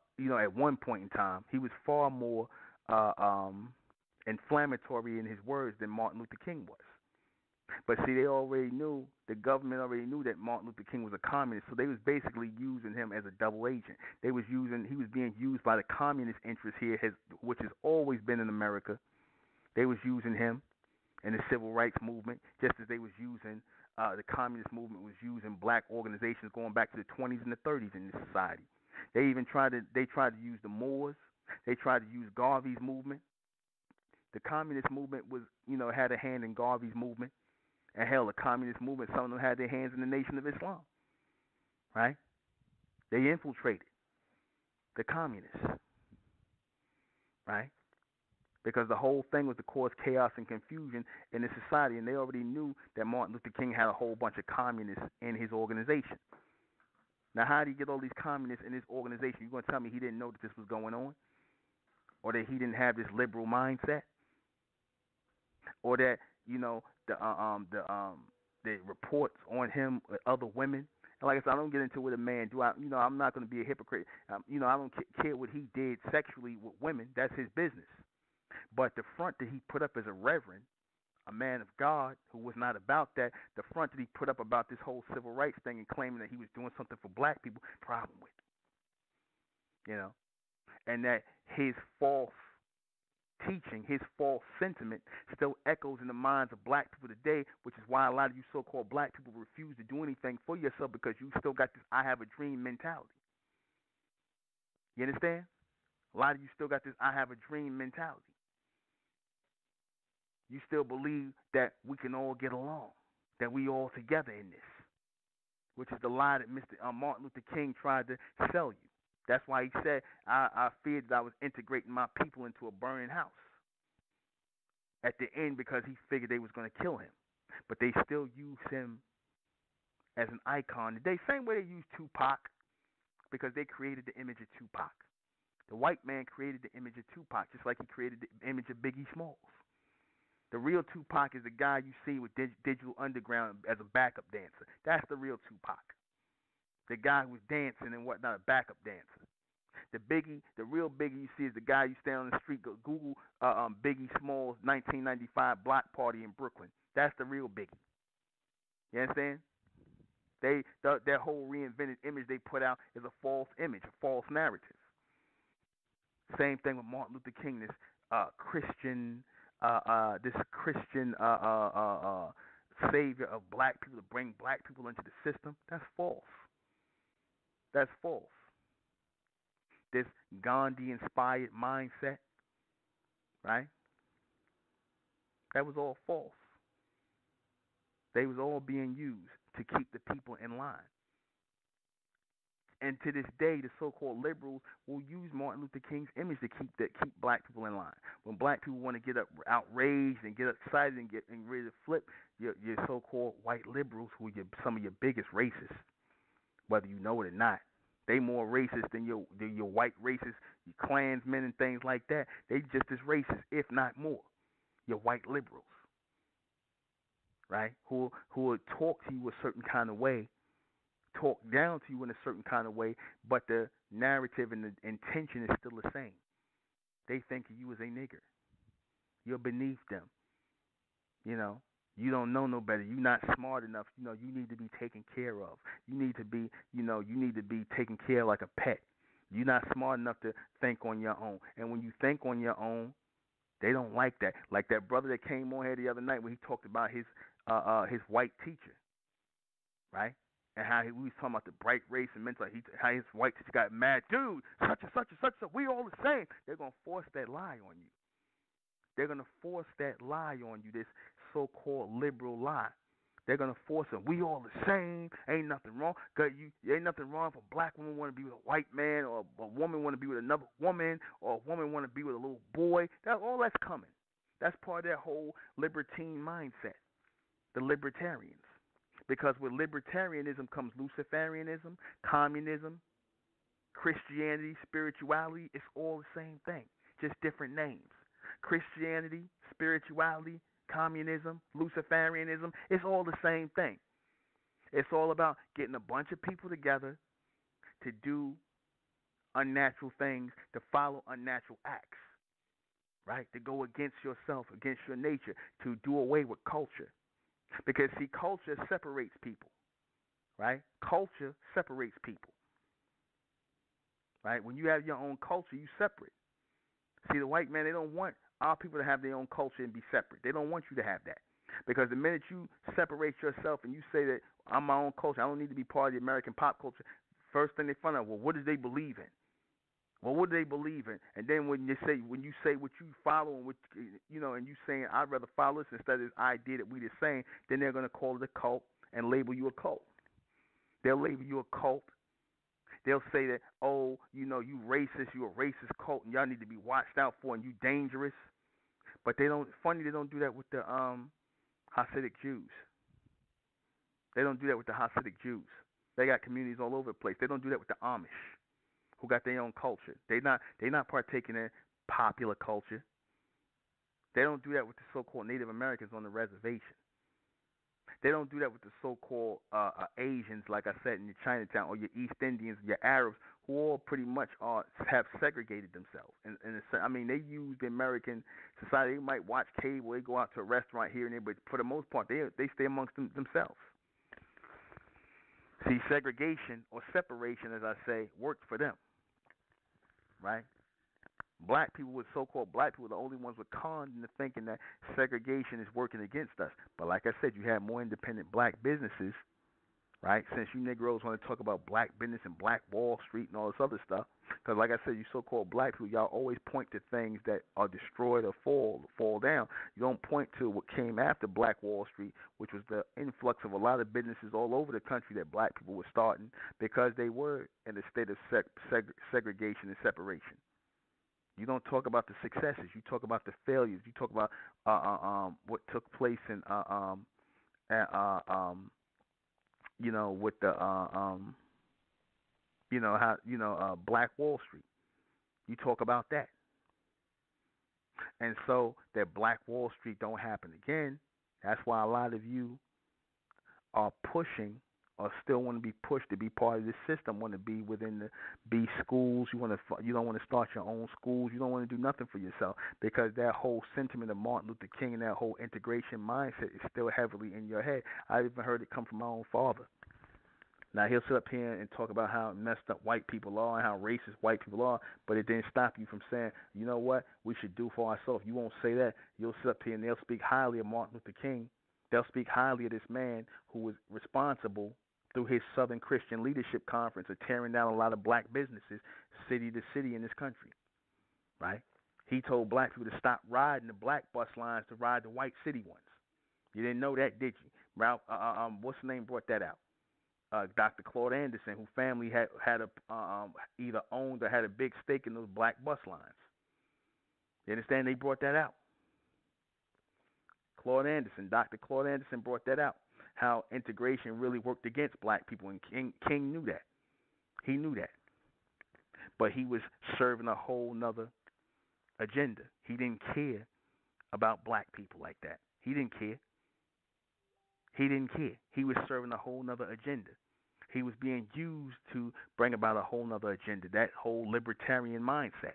one point in time, he was far more inflammatory in his words than Martin Luther King was. But see, the government already knew that Martin Luther King was a communist, so they was basically using him as a double agent. He was being used by the communist interest here, which has always been in America. They was using him in the civil rights movement, just as they was using, the communist movement was using black organizations going back to the 20s and the 30s in this society. They even tried to use the Moors. They tried to use Garvey's movement. The communist movement had a hand in Garvey's movement. And hell, the communist movement, some of them had their hands in the Nation of Islam, right? They infiltrated the communists, right? Because the whole thing was to cause chaos and confusion in the society, and they already knew that Martin Luther King had a whole bunch of communists in his organization. Now, how did he get all these communists in his organization? You going to tell me he didn't know that this was going on? Or that he didn't have this liberal mindset? Or that, the reports on him with other women. And like I said, I don't get into what a man do. I'm not going to be a hypocrite. I don't care what he did sexually with women. That's his business. But the front that he put up as a reverend, a man of God who was not about that, the front that he put up about this whole civil rights thing and claiming that he was doing something for black people, problem with. And that his false teaching, his false sentiment still echoes in the minds of black people today, which is why a lot of you so-called black people refuse to do anything for yourself, because you still got this I have a dream mentality. You understand? A lot of you still got this I have a dream mentality. You still believe that we can all get along, that we all together in this, which is the lie that Martin Luther King tried to sell you. That's why he said, I feared that I was integrating my people into a burning house at the end, because he figured they was going to kill him. But they still use him as an icon today, same way they use Tupac, because they created the image of Tupac. The white man created the image of Tupac, just like he created the image of Biggie Smalls. The real Tupac is the guy you see with Digital Underground as a backup dancer. That's the real Tupac. The guy who was dancing and whatnot, a backup dancer. The Biggie, the real Biggie you see is the guy you stand on the street, go Google Biggie Smalls 1995 block party in Brooklyn. That's the real Biggie. You understand? That whole reinvented image they put out is a false image, a false narrative. Same thing with Martin Luther King, this Christian savior of black people to bring black people into the system. That's false. That's false. This Gandhi-inspired mindset, right? That was all false. They was all being used to keep the people in line. And to this day, the so-called liberals will use Martin Luther King's image to keep black people in line. When black people want to get outraged and get excited and ready to flip, your so-called white liberals, who are some of your biggest racists, whether you know it or not, they more racist than your white racists, your Klansmen and things like that. They just as racist, if not more. Your white liberals, right? Who will talk to you a certain kind of way, talk down to you in a certain kind of way, but the narrative and the intention is still the same. They think of you as a nigger. You're beneath them. You know, you don't know no better. You're not smart enough. You know, you need to be taken care of. You need to be, you need to be taken care of like a pet. You're not smart enough to think on your own. And when you think on your own, they don't like that. Like that brother that came on here the other night when he talked about his white teacher, right? And how he was talking about the bright race and mental, how his white teacher got mad. Dude, such and such and such, we all the same. They're going to force that lie on you. They're going to force that lie on you, this so-called liberal lie. They're going to force it. We all the same. Ain't nothing wrong. Ain't nothing wrong if a black woman want to be with a white man, or a woman want to be with another woman, or a woman want to be with a little boy. All that's coming. That's part of their whole libertine mindset, the libertarians. Because with libertarianism comes Luciferianism, communism, Christianity, spirituality. It's all the same thing, just different names. Christianity, spirituality, communism, Luciferianism, it's all the same thing. It's all about getting a bunch of people together to do unnatural things, to follow unnatural acts, right? To go against yourself, against your nature, to do away with culture. Because, see, culture separates people, right? Culture separates people, right? When you have your own culture, you separate. See, the white man, they don't want our people to have their own culture and be separate. They don't want you to have that. Because the minute you separate yourself and you say that I'm my own culture, I don't need to be part of the American pop culture, first thing they find out, well, what do they believe in? Well, what do they believe in? And then when you say what you follow and what and you saying I'd rather follow this instead of this idea that we the same, then they're going to call it a cult and label you a cult. They'll label you a cult. They'll say that, oh, you racist, you a racist cult, and y'all need to be watched out for, and you dangerous. But they don't. Funny, they don't do that with the Hasidic Jews. They don't do that with the Hasidic Jews. They got communities all over the place. They don't do that with the Amish, who got their own culture. They not partaking in popular culture. They don't do that with the so-called Native Americans on the reservation. They don't do that with the so-called Asians, like I said, in your Chinatown, or your East Indians, your Arabs, who all pretty much have segregated themselves. I mean, they use the American society. They might watch cable. They go out to a restaurant here and there, but for the most part, they stay amongst themselves. See, segregation or separation, as I say, worked for them, right? Black people, with so-called black people, are the only ones with conned into thinking that segregation is working against us. But like I said, you have more independent black businesses, right? Since you Negroes want to talk about black business and Black Wall Street and all this other stuff, because like I said, you so-called black people, y'all always point to things that are destroyed or fall down. You don't point to what came after Black Wall Street, which was the influx of a lot of businesses all over the country that black people were starting because they were in a state of segregation and separation. You don't talk about the successes. You talk about the failures. You talk about what took place in with the Black Wall Street. You talk about that, and so that Black Wall Street don't happen again. That's why a lot of you are pushing or still want to be pushed to be part of this system, want to be within the be schools. You don't want to start your own schools. You don't want to do nothing for yourself because that whole sentiment of Martin Luther King and that whole integration mindset is still heavily in your head. I even heard it come from my own father. Now he'll sit up here and talk about how messed up white people are and how racist white people are, but it didn't stop you from saying, you know what, we should do for ourselves. You won't say that. You'll sit up here and they'll speak highly of Martin Luther King. They'll speak highly of this man who was responsible through his Southern Christian Leadership Conference of tearing down a lot of black businesses city to city in this country, right? He told black people to stop riding the black bus lines to ride the white city ones. You didn't know that, did you? Ralph, what's the name brought that out? Dr. Claude Anderson, whose family had either owned or had a big stake in those black bus lines. You understand? They brought that out. Dr. Claude Anderson brought that out. How integration really worked against black people, and King knew that. He knew that. But he was serving a whole nother agenda. He didn't care about black people like that. He didn't care. He was serving a whole nother agenda. He was being used to bring about a whole nother agenda, that whole libertarian mindset.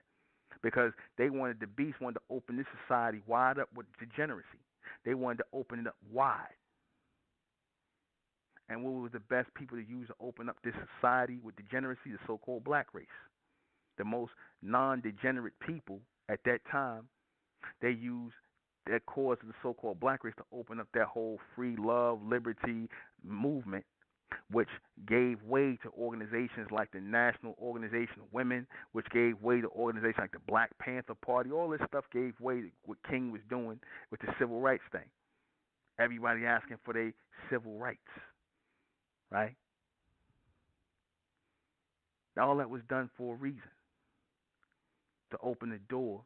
Because the beast wanted to open this society wide up with degeneracy. They wanted to open it up wide. And what was the best people to use to open up this society with degeneracy? The so-called black race. The most non-degenerate people at that time, they used that cause of the so-called black race to open up that whole free love, liberty movement, which gave way to organizations like the National Organization of Women, which gave way to organizations like the Black Panther Party. All this stuff gave way to what King was doing with the civil rights thing. Everybody asking for their civil rights, right? All that was done for a reason, to open the door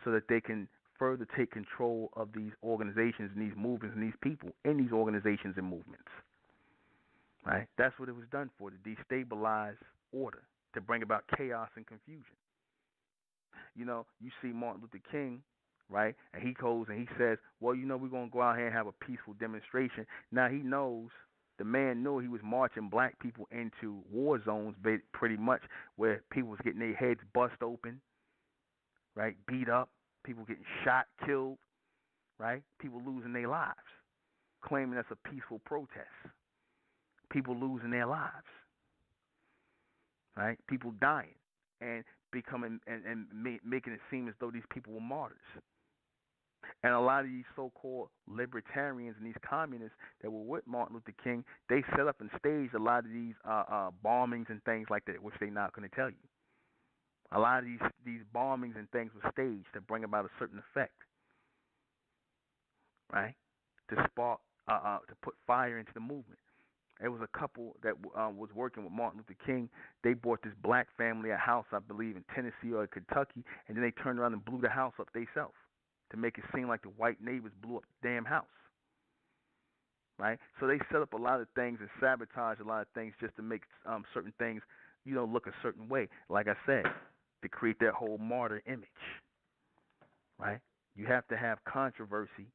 so that they can further take control of these organizations and these movements and these people in these organizations and movements. Right? That's what it was done for, to destabilize order, to bring about chaos and confusion. You know, you see Martin Luther King, right? And he goes and he says, well, you know, we're going to go out here and have a peaceful demonstration. Now he knows, the man knew he was marching black people into war zones pretty much, where people was getting their heads bust open, right? Beat up, people getting shot, killed, right? People losing their lives, claiming that's a peaceful protest. People losing their lives, right? People dying and becoming and making it seem as though these people were martyrs. And a lot of these so-called libertarians and these communists that were with Martin Luther King, they set up and staged a lot of these bombings and things like that, which they're not going to tell you. A lot of these bombings and things were staged to bring about a certain effect, right? To spark, to put fire into the movement. There was a couple that was working with Martin Luther King. They bought this black family a house, I believe, in Tennessee or Kentucky, and then they turned around and blew the house up themselves to make it seem like the white neighbors blew up the damn house. Right? So they set up a lot of things and sabotage a lot of things just to make certain things, you know, look a certain way. Like I said, to create that whole martyr image. Right? You have to have controversy.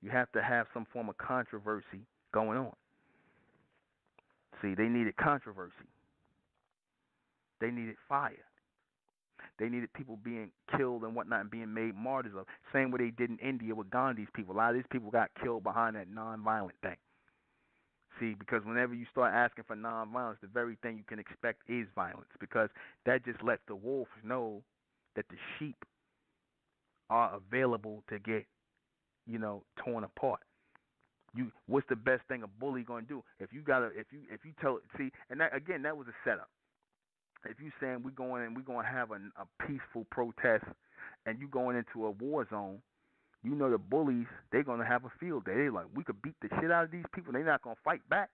You have to have some form of controversy going on. See, they needed controversy. They needed fire. They needed people being killed and whatnot and being made martyrs of. Same way they did in India with Gandhi's people. A lot of these people got killed behind that nonviolent thing. See, because whenever you start asking for nonviolence, the very thing you can expect is violence, because that just lets the wolves know that the sheep are available to get, you know, torn apart. What's the best thing a bully gonna do? If you tell, see, and that again, that was a setup. If you saying we're gonna have a peaceful protest, and you going into a war zone, you know the bullies, they're gonna have a field day. They like, we could beat the shit out of these people. They're not gonna fight back.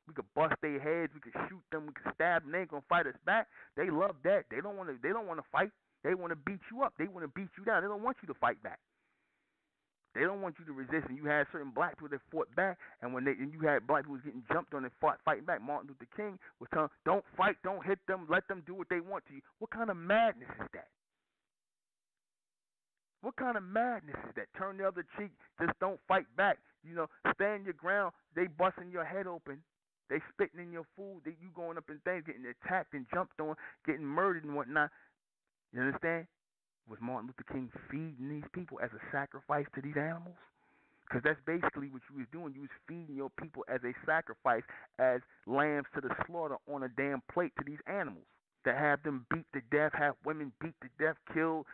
We could bust their heads. We could shoot them. We could stab them. They ain't gonna fight us back. They love that. They don't want to fight. They want to beat you up. They want to beat you down. They don't want you to fight back. They don't want you to resist. And you had certain black people that fought back, and you had black people getting jumped on and fighting back. Martin Luther King was telling, don't fight, don't hit them, let them do what they want to you. What kind of madness is that? What kind of madness is that? Turn the other cheek, just don't fight back. Stand your ground. They busting your head open. They spitting in your food. You going up in things, getting attacked and jumped on, getting murdered and whatnot. You understand? Was Martin Luther King feeding these people as a sacrifice to these animals? Because that's basically what you was doing. You was feeding your people as a sacrifice, as lambs to the slaughter on a damn plate to these animals. To have them beat to death, have women beat to death, killed,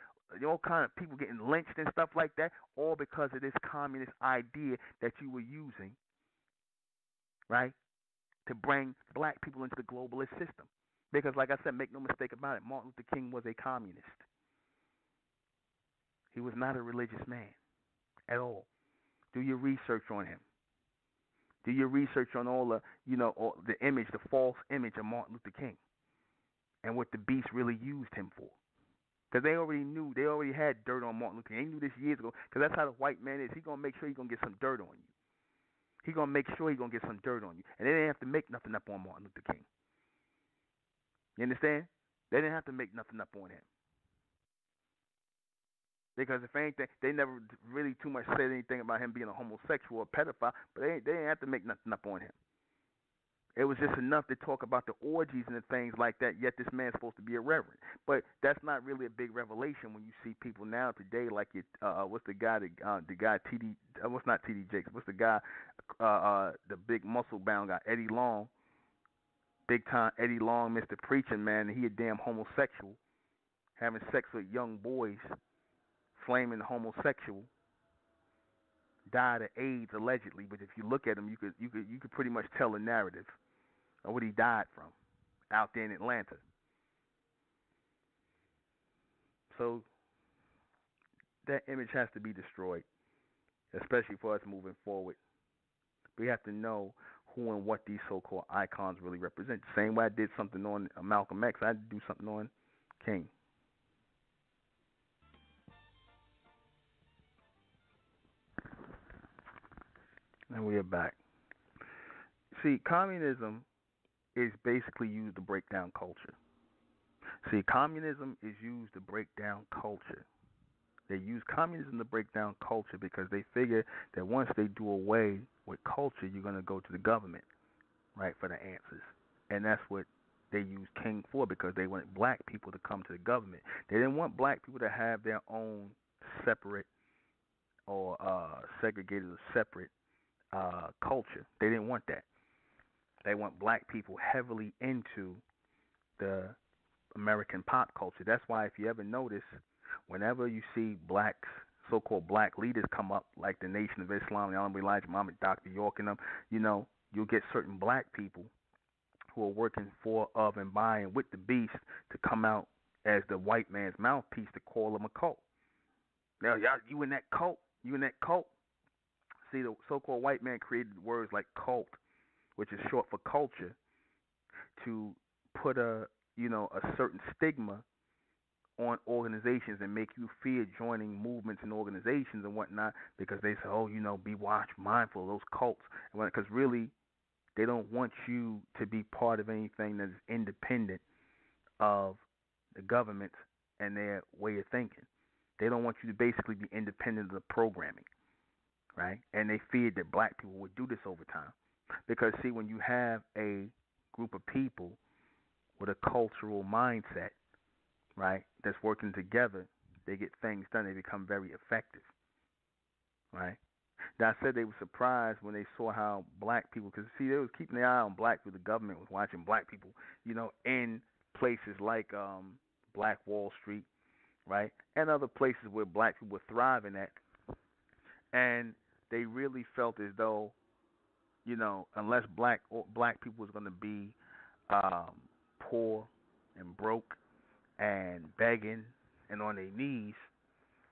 all kind of people getting lynched and stuff like that, all because of this communist idea that you were using, right, to bring black people into the globalist system. Because, like I said, make no mistake about it, Martin Luther King was a communist. He was not a religious man at all. Do your research on him. Do your research on all the image, the false image of Martin Luther King, and what the beast really used him for. Because they already knew, they already had dirt on Martin Luther King. They knew this years ago, because that's how the white man is. He's going to make sure he's going to get some dirt on you. He's going to make sure he's going to get some dirt on you. And they didn't have to make nothing up on Martin Luther King. You understand? They didn't have to make nothing up on him. Because if anything, they never really too much said anything about him being a homosexual or pedophile, but they didn't have to make nothing up on him. It was just enough to talk about the orgies and the things like that, yet this man's supposed to be a reverend. But that's not really a big revelation when you see people now today like what's the guy, TD, what's not TD Jakes, what's the guy, the big muscle-bound guy, Eddie Long, big-time Eddie Long, Mr. Preacher, man, he a damn homosexual, having sex with young boys, flaming homosexual, died of AIDS allegedly, but if you look at him, you could pretty much tell the narrative of what he died from out there in Atlanta. So that image has to be destroyed, especially for us moving forward. We have to know who and what these so-called icons really represent. Same way I did something on Malcolm X, I had to do something on King. And we are back. See, communism is basically used to break down culture. See, communism is used to break down culture. They use communism to break down culture because they figure that once they do away with culture, you're going to go to the government, right, for the answers. And that's what they used King for, because they wanted black people to come to the government. They didn't want black people to have their own separate or segregated or separate culture. They didn't want that. They want black people heavily into the American pop culture. That's why if you ever notice, whenever you see blacks, so-called black leaders come up, like the Nation of Islam, the Honorable Elijah Muhammad, Dr. York and them, you'll get certain black people who are working for, of, and by, and with the beast to come out as the white man's mouthpiece to call them a cult. Now, y'all, you in that cult? You in that cult? See, the so-called white man created words like cult, which is short for culture, to put a certain stigma on organizations and make you fear joining movements and organizations and whatnot, because they say, oh, be mindful of those cults. Because really, they don't want you to be part of anything that is independent of the government and their way of thinking. They don't want you to basically be independent of the programming, right? And they feared that black people would do this over time. Because, see, when you have a group of people with a cultural mindset, right, that's working together, they get things done. They become very effective, right? Now, I said they were surprised when they saw how black people, because, see, they was keeping their eye on black people. The government was watching black people, in places like Black Wall Street, right, and other places where black people were thriving at. And they really felt as though, unless black people was going to be poor and broke and begging and on their knees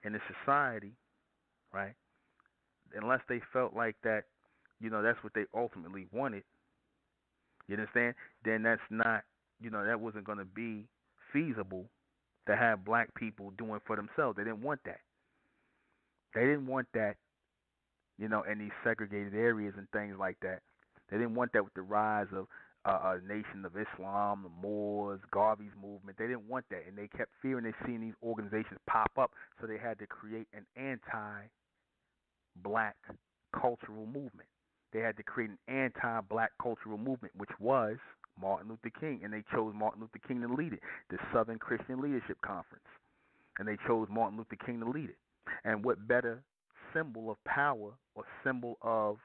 in the society, right? Unless they felt like that, that's what they ultimately wanted. You understand? Then that's not, that wasn't going to be feasible to have black people doing for themselves. They didn't want that. They didn't want that, in these segregated areas and things like that. They didn't want that with the rise of Nation of Islam, the Moors, Garvey's movement. They didn't want that, and they kept fearing they seeing these organizations pop up, so they had to create an anti-black cultural movement. They had to create an anti-black cultural movement, which was Martin Luther King, and they chose Martin Luther King to lead it, the Southern Christian Leadership Conference, and they chose Martin Luther King to lead it. And what better symbol of power or symbol of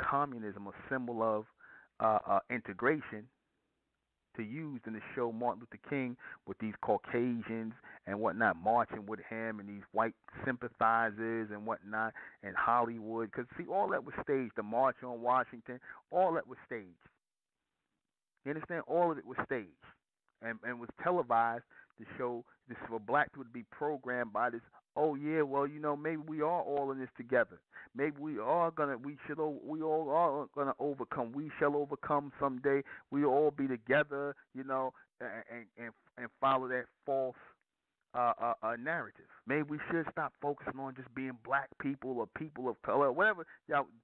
communism or symbol of integration to use than to show Martin Luther King with these Caucasians and whatnot marching with him and these white sympathizers and whatnot and Hollywood. Because, see, all that was staged. The March on Washington, all that was staged. You understand? All of it was staged and was televised to show this for black people to be programmed by this. Oh yeah, well, maybe we are all in this together. Maybe we all are gonna overcome. We shall overcome someday. We all be together, and follow that false narrative. Maybe we should stop focusing on just being black people or people of color, whatever.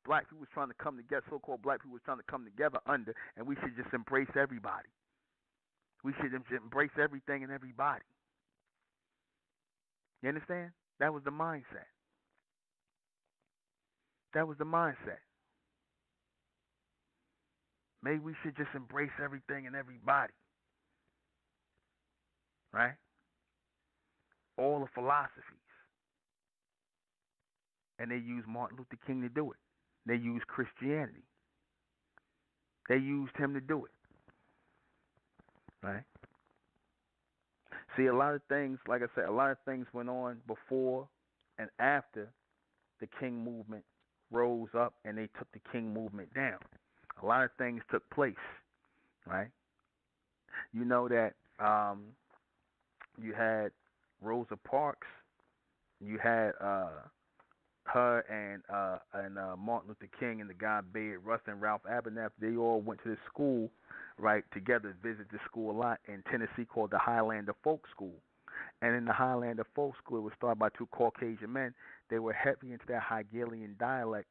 Black people was trying to come together. So-called black people was trying to come together under, and we should just embrace everybody. We should embrace everything and everybody. You understand? That was the mindset. That was the mindset. Maybe we should just embrace everything and everybody. Right? All the philosophies. And they used Martin Luther King to do it. They used Christianity. They used him to do it. Right? See, a lot of things, like I said, a lot of things went on before and after the King movement rose up and they took the King movement down. A lot of things took place, right? You know that you had Rosa Parks, you had her and Martin Luther King and the guy Bayard Rustin and Ralph Abernathy. They all went to this school, right, together, visited the school a lot in Tennessee called the Highlander Folk School. And in the Highlander Folk School, it was started by two Caucasian men. They were heavy into that Hegelian dialect,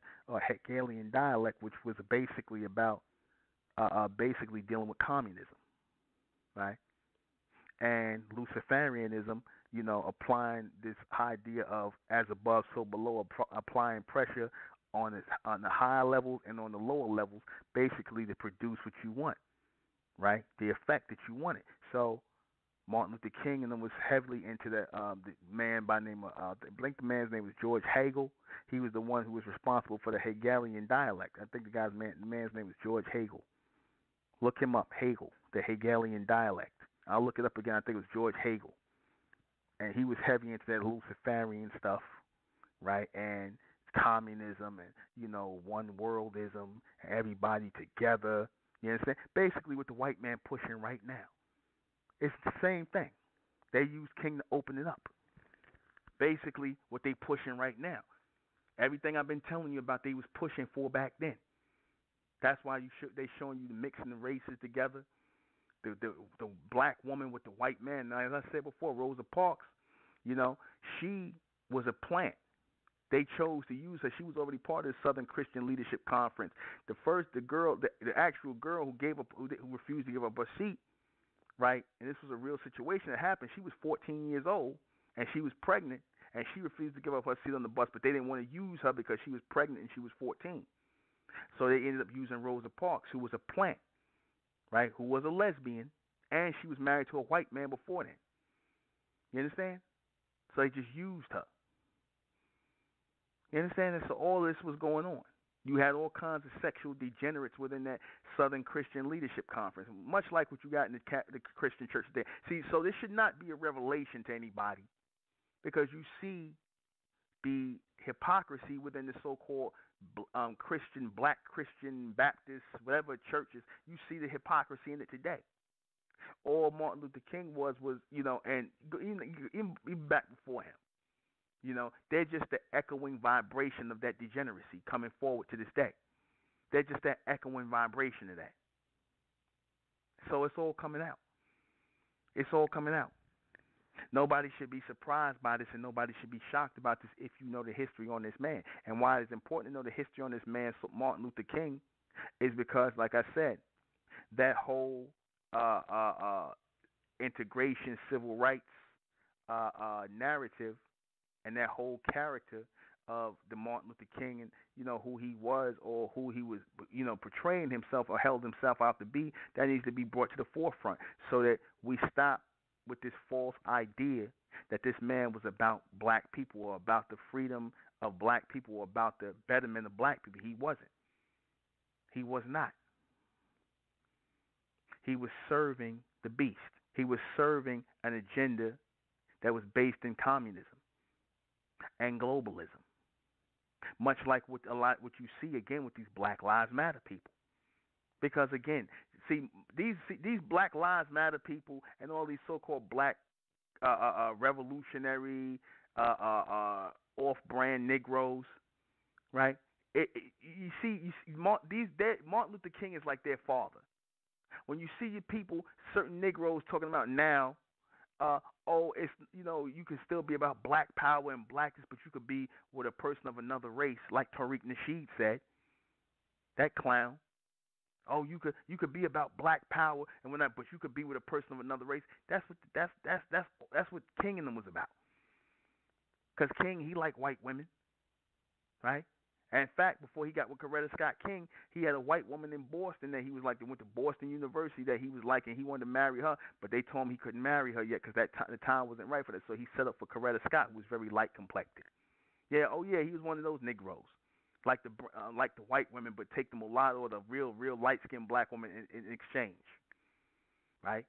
which was basically about basically dealing with communism, right? And Luciferianism, applying this idea of as above, so below, applying pressure on the higher levels and on the lower levels, basically to produce what you want, right? The effect that you wanted. So Martin Luther King and them was heavily into that. The man by the name of, I think the man's name was George Hegel. He was the one who was responsible for the Hegelian dialect. I think the man's name was George Hegel. Look him up, Hegel, the Hegelian dialect. I'll look it up again. I think it was George Hegel. And he was heavy into that Luciferian stuff, right? And communism and, one worldism, everybody together. You understand? Basically what the white man pushing right now. It's the same thing. They use King to open it up. Basically what they pushing right now. Everything I've been telling you about they was pushing for back then. That's why they showing you the mixing the races together. The black woman with the white man. Now, as I said before, Rosa Parks, she was a plant. They chose to use her. She was already part of the Southern Christian Leadership Conference. The actual girl who refused to give up her seat, right? And this was a real situation that happened. She was 14 years old, and she was pregnant, and she refused to give up her seat on the bus, but they didn't want to use her because she was pregnant and she was 14. So they ended up using Rosa Parks, who was a plant, right, who was a lesbian, and she was married to a white man before then. You understand? So they just used her. You understand? And so all this was going on. You had all kinds of sexual degenerates within that Southern Christian Leadership Conference, much like what you got in the Christian church today. See, so this should not be a revelation to anybody because you see the hypocrisy within the so-called Christian, black Christian, Baptist, whatever churches. You see the hypocrisy in it today. All Martin Luther King was, and even back before him, they're just the echoing vibration of that degeneracy coming forward to this day. They're just that echoing vibration of that. So it's all coming out. It's all coming out. Nobody should be surprised by this, and nobody should be shocked about this if you know the history on this man. And why it's important to know the history on this man, Martin Luther King, is because, like I said, that whole uh, uh, uh, integration, civil rights narrative, and that whole character of the Martin Luther King and who he was or who he was portraying himself or held himself out to be, that needs to be brought to the forefront so that we stop with this false idea that this man was about black people or about the freedom of black people or about the betterment of black people. He wasn't. He was not. He was serving the beast. He was serving an agenda that was based in communism and globalism. Much like what you see again with these Black Lives Matter people. Because again, these Black Lives Matter people and all these so-called black revolutionary off-brand Negroes, right? Martin Luther King is like their father. When you see your people, certain Negroes talking about now, it's you can still be about black power and blackness, but you could be with a person of another race, like Tariq Nasheed said. That clown. Oh, you could be about black power and whatnot, but you could be with a person of another race. That's what King and them was about. Cause King, he liked white women, right? And in fact, before he got with Coretta Scott King, he had a white woman in Boston that he was like, that went to Boston University that he was like, and he wanted to marry her, but they told him he couldn't marry her yet because the time wasn't right for that. So he set up for Coretta Scott, who was very light complected. Yeah, oh yeah, he was one of those Negroes, like the white women, but take the mulatto or the real light skinned black woman in exchange, right?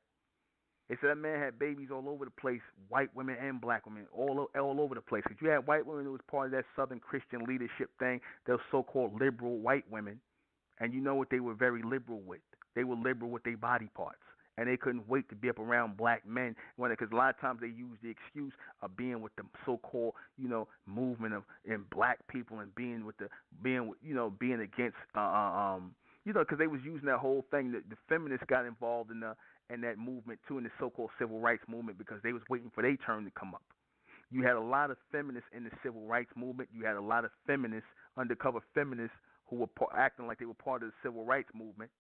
They said that man had babies all over the place, white women and black women, all over the place. Because you had white women who was part of that Southern Christian leadership thing, those so-called liberal white women, and you know what they were very liberal with? They were liberal with their body parts, and they couldn't wait to be up around black men. Because a lot of times they use the excuse of being with the so-called, movement of and black people and being against, because they was using that whole thing that the feminists got involved in that movement too, in the so-called civil rights movement, because they was waiting for their turn to come up. You had a lot of feminists in the civil rights movement. You had a lot of feminists, undercover feminists, who were acting like they were part of the civil rights movement,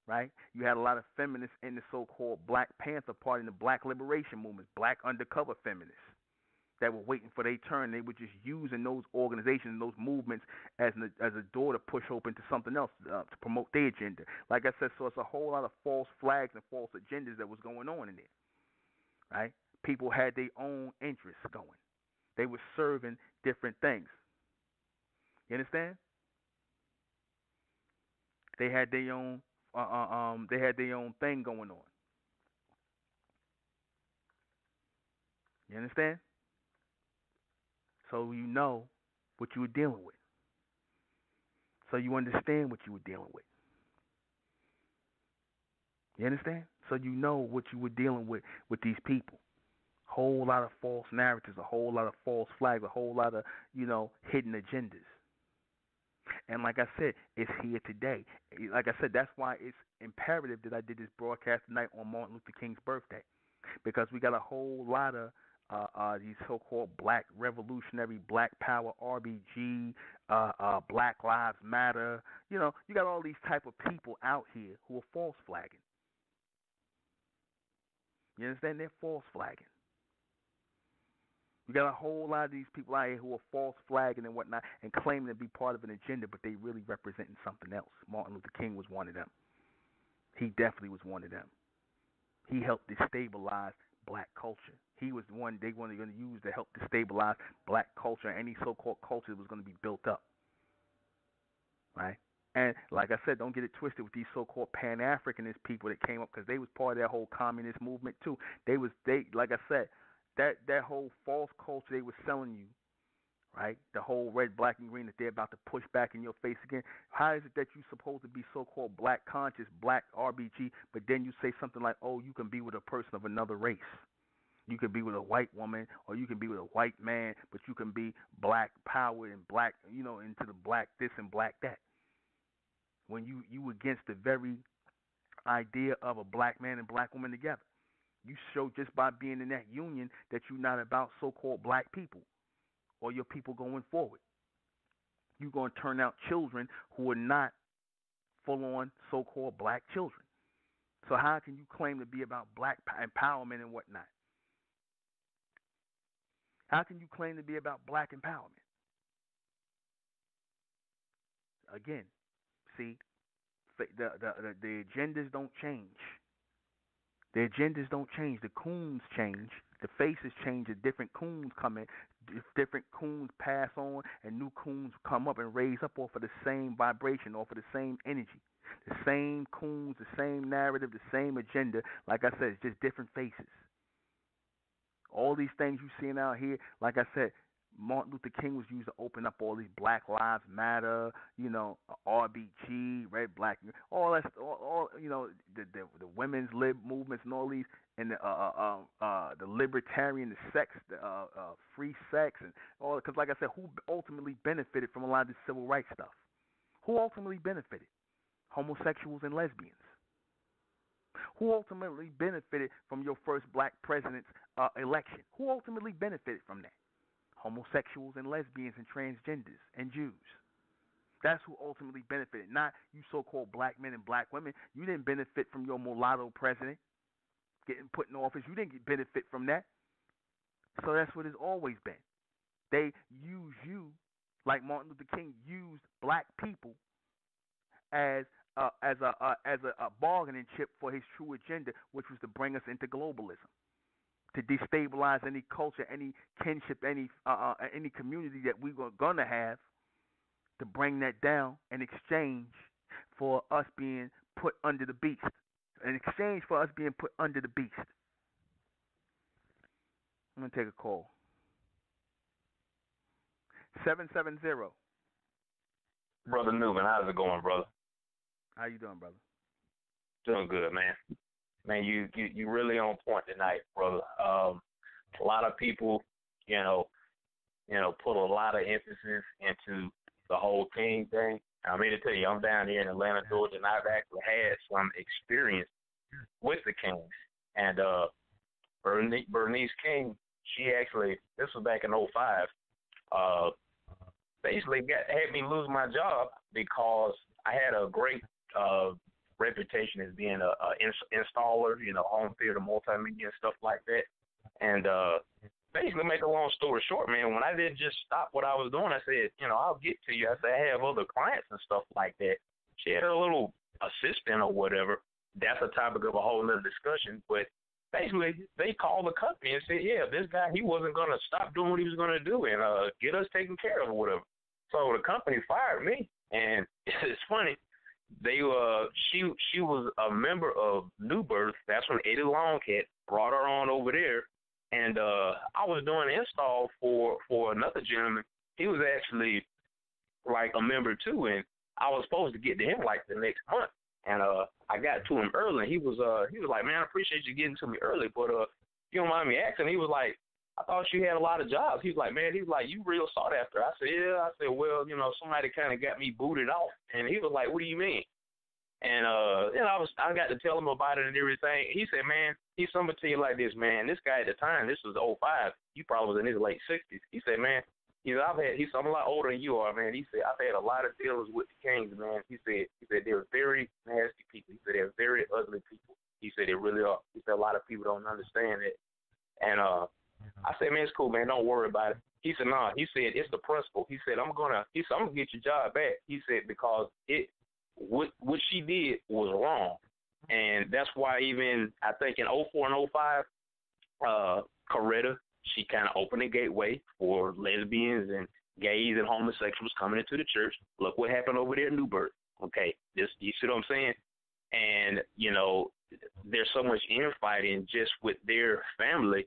right? You had a lot of feminists in the so-called Black Panther Party and the Black Liberation Movement, black undercover feminists that were waiting for their turn. They were just using those organizations and those movements as a door to push open to something else to promote their agenda. Like I said, so it's a whole lot of false flags and false agendas that was going on in there, right? People had their own interests going. They were serving different things. You understand? They had their own thing going on. You understand? So you know what you were dealing with. So you understand what you were dealing with. You understand? So you know what you were dealing with these people. Whole lot of false narratives, a whole lot of false flags, a whole lot of, hidden agendas. And like I said, it's here today. Like I said, that's why it's imperative that I did this broadcast tonight on Martin Luther King's birthday. Because we got a whole lot of these so-called black revolutionary, black power, RBG, Black Lives Matter. You got all these type of people out here who are false flagging. You understand? They're false flagging. You got a whole lot of these people out here who are false flagging and whatnot and claiming to be part of an agenda, but they really representing something else. Martin Luther King was one of them. He definitely was one of them. He helped destabilize black culture. He was the one they were going to use to help destabilize black culture. Any so-called culture was going to be built up, right? And like I said, don't get it twisted with these so-called Pan-Africanist people that came up, because they was part of that whole communist movement too. They like I said, that whole false culture they were selling you, right? The whole red, black, and green that they're about to push back in your face again. How is it that you're supposed to be so-called black conscious, black RBG, but then you say something like, oh, you can be with a person of another race. You can be with a white woman, or you can be with a white man, but you can be black power and black, into the black this and black that. When you against the very idea of a black man and black woman together. You show just by being in that union that you're not about so-called black people or your people going forward. You're going to turn out children who are not full-on so-called black children. So how can you claim to be about black empowerment and whatnot? How can you claim to be about black empowerment? Again, see, the agendas don't change. The agendas don't change. The coons change. The faces change. The different coons come in. Different coons pass on, and new coons come up and raise up off of the same vibration, off of the same energy. The same coons, the same narrative, the same agenda. Like I said, it's just different faces. All these things you seeing out here, like I said, Martin Luther King was used to open up all these Black Lives Matter, RBG, Red Black, all that, all the women's lib movements and all these, and the libertarian, the sex, the free sex, and all. Because like I said, who ultimately benefited from a lot of this civil rights stuff? Who ultimately benefited? Homosexuals and lesbians. Who ultimately benefited from your first black president's election? Who ultimately benefited from that? Homosexuals and lesbians and transgenders and Jews. That's who ultimately benefited, not you so-called black men and black women. You didn't benefit from your mulatto president getting put in office. You didn't benefit from that. So that's what it's always been. They use you, like Martin Luther King used black people as a bargaining chip for his true agenda, which was to bring us into globalism, to destabilize any culture, any kinship, any community that we were gonna have, to bring that down in exchange for us being put under the beast. In exchange for us being put under the beast. I'm gonna take a call. 770. Brother Newman, how's it going, brother? How you doing, brother? Doing good, man. Man, you really on point tonight, brother. A lot of people, put a lot of emphasis into the whole King thing. I mean to tell you, I'm down here in Atlanta, Georgia, and I've actually had some experience with the Kings. And Bernice King, she actually, this was back in '05, basically had me lose my job because I had a great reputation as being a installer, home theater, multimedia, and stuff like that. And basically, make a long story short, man, when I didn't just stop what I was doing, I said, I'll get to you. I said, I have other clients and stuff like that. She had a little assistant or whatever. That's a topic of a whole other discussion. But basically, they called the company and said, yeah, this guy, he wasn't going to stop doing what he was going to do and get us taken care of or whatever. So the company fired me. And it's funny. She was a member of New Birth. That's when Eddie Longcat brought her on over there. And I was doing an install for another gentleman. He was actually like a member too, and I was supposed to get to him like the next month. And I got to him early. And he was like, man, I appreciate you getting to me early, but if you don't mind me asking, he was like, I thought you had a lot of jobs. He was like, man, you real sought after. I said, yeah. I said, well, somebody kind of got me booted off. And he was like, what do you mean? And I got to tell him about it and everything. He said, man, I'm gonna tell you like this, man. This guy at the time, this was '05. He probably was in his late 60s. He said, man, I'm a lot older than you are, man. He said, I've had a lot of dealings with the Kings, man. He said they're very nasty people. He said they're very ugly people. He said they really are. He said a lot of people don't understand it. And I said, man, it's cool, man. Don't worry about it. He said, nah. He said it's the principle. He said, I'm gonna get your job back. He said because what she did was wrong. And that's why even I think in '04 and '05, Coretta, she kind of opened the gateway for lesbians and gays and homosexuals coming into the church. Look what happened over there in New Birth. Okay, you see what I'm saying? And there's so much infighting just with their family.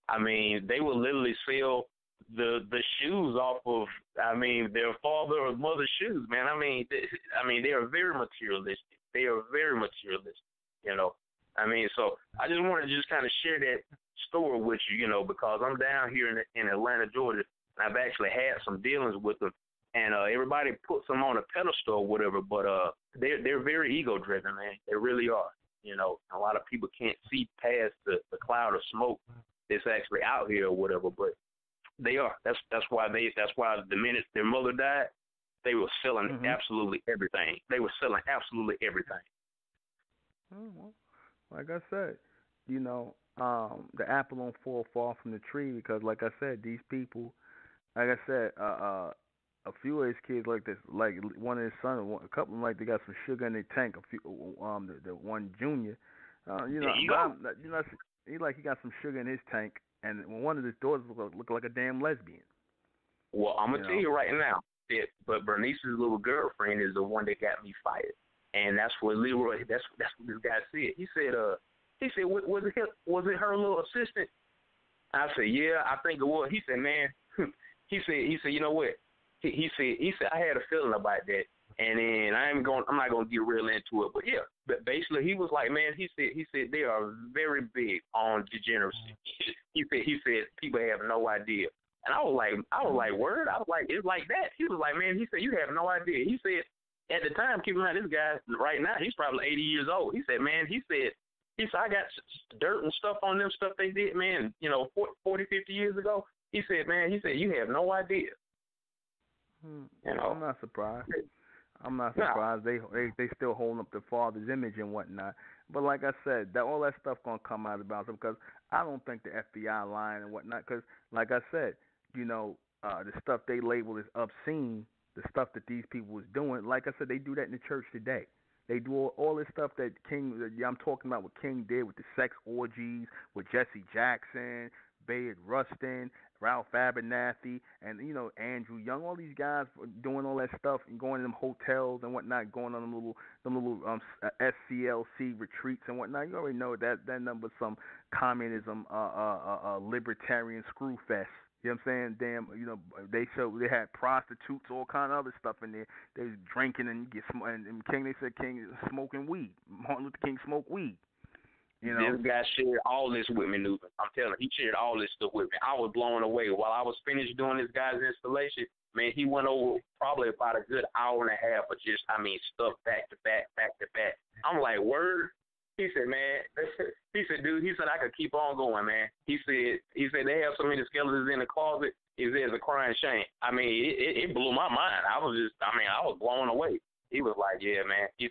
I mean, they will literally sell the shoes off of their father or mother's shoes, man. I mean they are very materialistic. They are very materialistic, So I just wanted to just kind of share that story with you, because I'm down here in Atlanta, Georgia, and I've actually had some dealings with them, and everybody puts them on a pedestal or whatever, but they're very ego driven, man. They really are. A lot of people can't see past the cloud of smoke that's actually out here or whatever, but they are. That's why the minute their mother died, they were selling absolutely everything. They were selling absolutely everything. like I said, the apple don't fall far from the tree because, like I said, these people, like I said, a few of his kids like this, like one of his sons, a couple of them like they got some sugar in their tank. A few, the one junior, There you but go. he got some sugar in his tank, and one of his daughters look like a damn lesbian. Well, I'm You gonna tell know, you right now that, but Bernice's little girlfriend is the one that got me fired, and that's what Leroy. That's what this guy said. He said, was it her little assistant? I said, yeah, I think it was. He said, man, he said, you know what? He said, I had a feeling about that, and then I'm not gonna get real into it, but yeah, but basically he was like, man, he said they are very big on degeneracy. he said people have no idea, and I was like, word, I was like, it's like that. He was like, man, he said you have no idea. He said at the time, keep in mind this guy right now, he's probably 80 years old. He said, man, he said I got dirt and stuff on them stuff they did, man, 40, 50 years ago. He said, man, you have no idea. I'm not surprised. I'm not No. surprised. They still holding up the father's image and whatnot. But like I said, that all that stuff gonna come out about them because I don't think the FBI lying and whatnot. Because like I said, the stuff they label as obscene, the stuff that these people was doing. Like I said, they do that in the church today. They do all this stuff that I'm talking about what King did with the sex orgies with Jesse Jackson, Bayard Rustin, Ralph Abernathy, and Andrew Young. All these guys doing all that stuff and going to them hotels and whatnot, going on them little SCLC retreats and whatnot. You already know that number some communism, libertarian screw fest. You know what I'm saying? Damn, they had prostitutes, all kind of other stuff in there. They was drinking and and King. They said King is smoking weed. Martin Luther King smoked weed. This guy shared all this with me, Newton. I'm telling you, he shared all this stuff with me. I was blown away. While I was finished doing this guy's installation, man, he went over probably about a good hour and a half of just, stuff back to back, back to back. I'm like, word? He said, man, dude, I could keep on going, man. He said they have so many skeletons in the closet. He said it's a crying shame. It blew my mind. I was blown away. He was like, yeah, man. He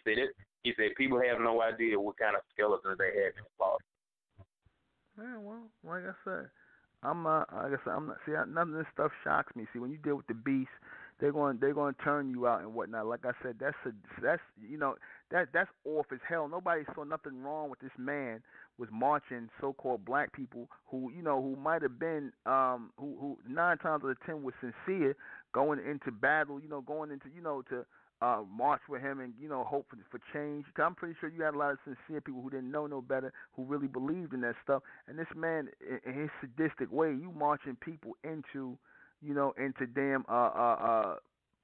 said people have no idea what kind of skeletons they have in the closet. Yeah, well, like I said, I'm not. See, none of this stuff shocks me. See, when you deal with the beast, they're going to turn you out and whatnot. Like I said, that's off as hell. Nobody saw nothing wrong with this man was marching so-called black people who might have been who 9 times out of 10 was sincere going into battle. Going into to march with him and hope for change. I'm pretty sure you had a lot of sincere people who didn't know no better, who really believed in that stuff. And this man, in his sadistic way, you marching people into into damn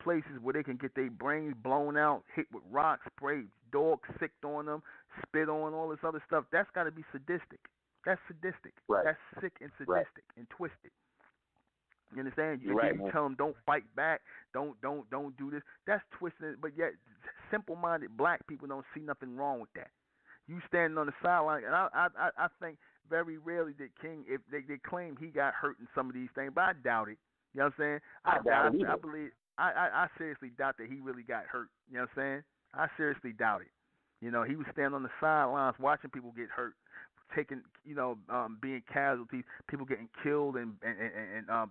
places where they can get their brains blown out, hit with rocks, spray dog sicked on them, spit on, all this other stuff. That's got to be sadistic. That's sadistic. Right. That's sick and sadistic and twisted. You understand? You're right, you man. tell them don't fight back, don't do this. That's twisted. But yet, simple-minded black people don't see nothing wrong with that. You standing on the sideline, and I think very rarely did King, if they claim he got hurt in some of these things, but I doubt it. You know what I'm saying? I believe. I seriously doubt that he really got hurt. You know what I'm saying? I seriously doubt it. He was standing on the sidelines watching people get hurt, taking, being casualties, people getting killed, and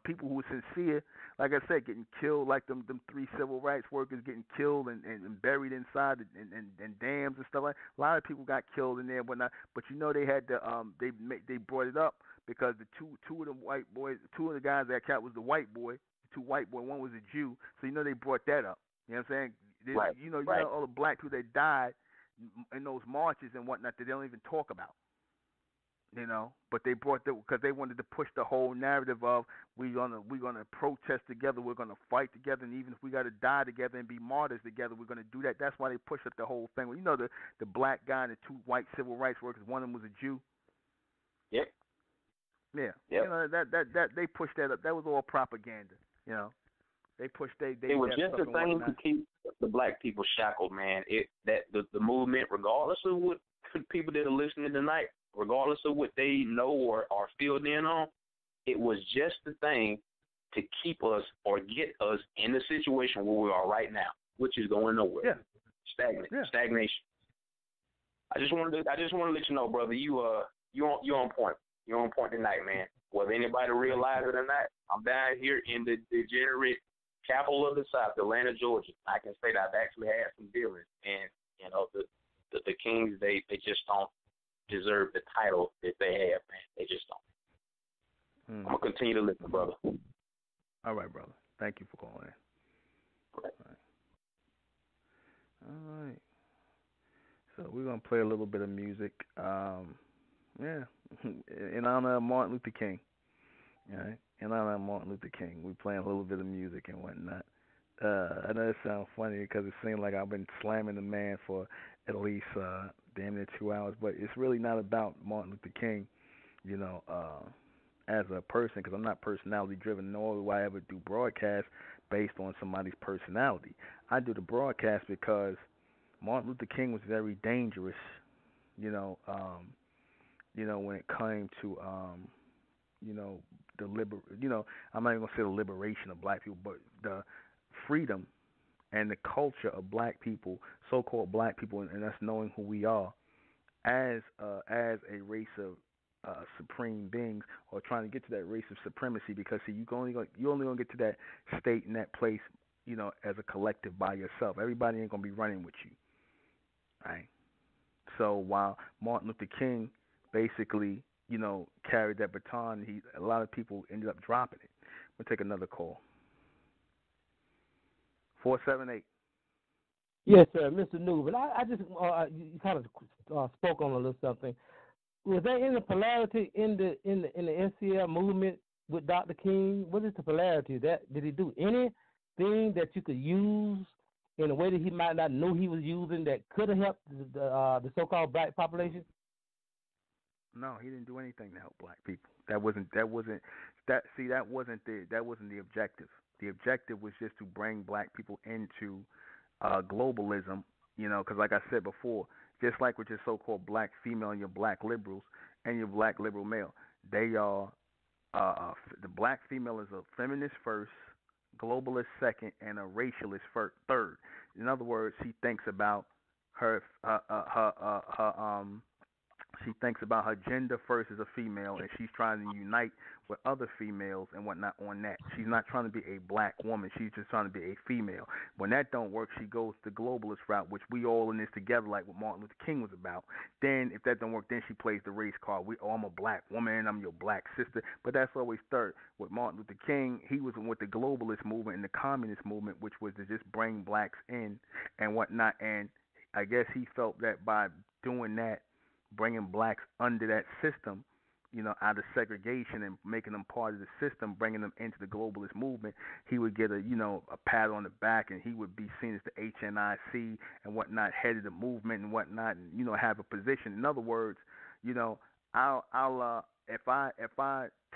people who were sincere, like I said, getting killed, like them 3 civil rights workers getting killed and buried inside and dams and stuff like that. A lot of people got killed in there and whatnot. But they had to they brought it up because the two of the white boys, 2 of the guys that cat was the white boy, the 2 white boy, one was a Jew. So they brought that up. You know what I'm saying? Right. You know all the black people that died in those marches and whatnot that they don't even talk about. But they brought because they wanted to push the whole narrative of we're gonna protest together, we're gonna fight together, and even if we gotta die together and be martyrs together, we're gonna do that. That's why they pushed up the whole thing. The black guy and the 2 white civil rights workers, one of them was a Jew. Yep. Yeah. Yep. That they pushed that up. That was all propaganda. They pushed they. It was just a thing to keep the black people shackled, man. The movement, regardless of what people that are listening tonight, regardless of what they know or are filled in on, it was just the thing to keep us or get us in the situation where we are right now, which is going nowhere. Yeah. Stagnation. I just wanted to let you know, brother. You on point. You on point tonight, man. Whether anybody realize it or not, I'm down here in the degenerate capital of the South, Atlanta, Georgia. I can say that I've actually had some dealings, and the Kings, they just don't deserve the title that they have, man. They just don't. I'm gonna continue to listen, brother. All right, brother. Thank you for calling in. All right. So we're gonna play a little bit of music. In honor of Martin Luther King. All right. In honor of Martin Luther King, we're playing a little bit of music and whatnot. I know it sounds funny because it seems like I've been slamming the man for at least damn near 2 hours, but it's really not about Martin Luther King, as a person, because I'm not personality driven, nor do I ever do broadcasts based on somebody's personality. I do the broadcast because Martin Luther King was very dangerous, when it came to, I'm not even gonna say the liberation of black people, but the freedom and the culture of black people, so-called black people, and us knowing who we are as a race of supreme beings, or trying to get to that race of supremacy. Because see, you only gonna get to that state and that place, as a collective by yourself. Everybody ain't gonna be running with you, right? So while Martin Luther King basically, carried that baton, a lot of people ended up dropping it. We'll take another call. 478. Yes, sir, Mr. Newman. I just you kind of spoke on a little something. Was there any polarity in the NCL movement with Dr. King? What is the polarity? Did he do anything that you could use in a way that he might not know he was using that could have helped the so-called black population? No, he didn't do anything to help black people. That wasn't the objective. The objective was just to bring black people into globalism, because like I said before, just like with your so-called black female and your black liberals and your black liberal male, they are the black female is a feminist first, globalist second, and a racialist third. In other words, she thinks about her she thinks about her gender first as a female, and she's trying to unite with other females and whatnot on that. She's not trying to be a black woman. She's just trying to be a female. When that don't work, she goes the globalist route, which we all in this together, like what Martin Luther King was about. Then, if that don't work, then she plays the race card. I'm a black woman. I'm your black sister. But that's always third. With Martin Luther King, he was with the globalist movement and the communist movement, which was to just bring blacks in and whatnot. And I guess he felt that by doing that, bringing blacks under that system, out of segregation and making them part of the system, bringing them into the globalist movement, he would get a pat on the back, and he would be seen as the HNIC and whatnot, head of the movement and whatnot, and have a position. In other words, I'll if I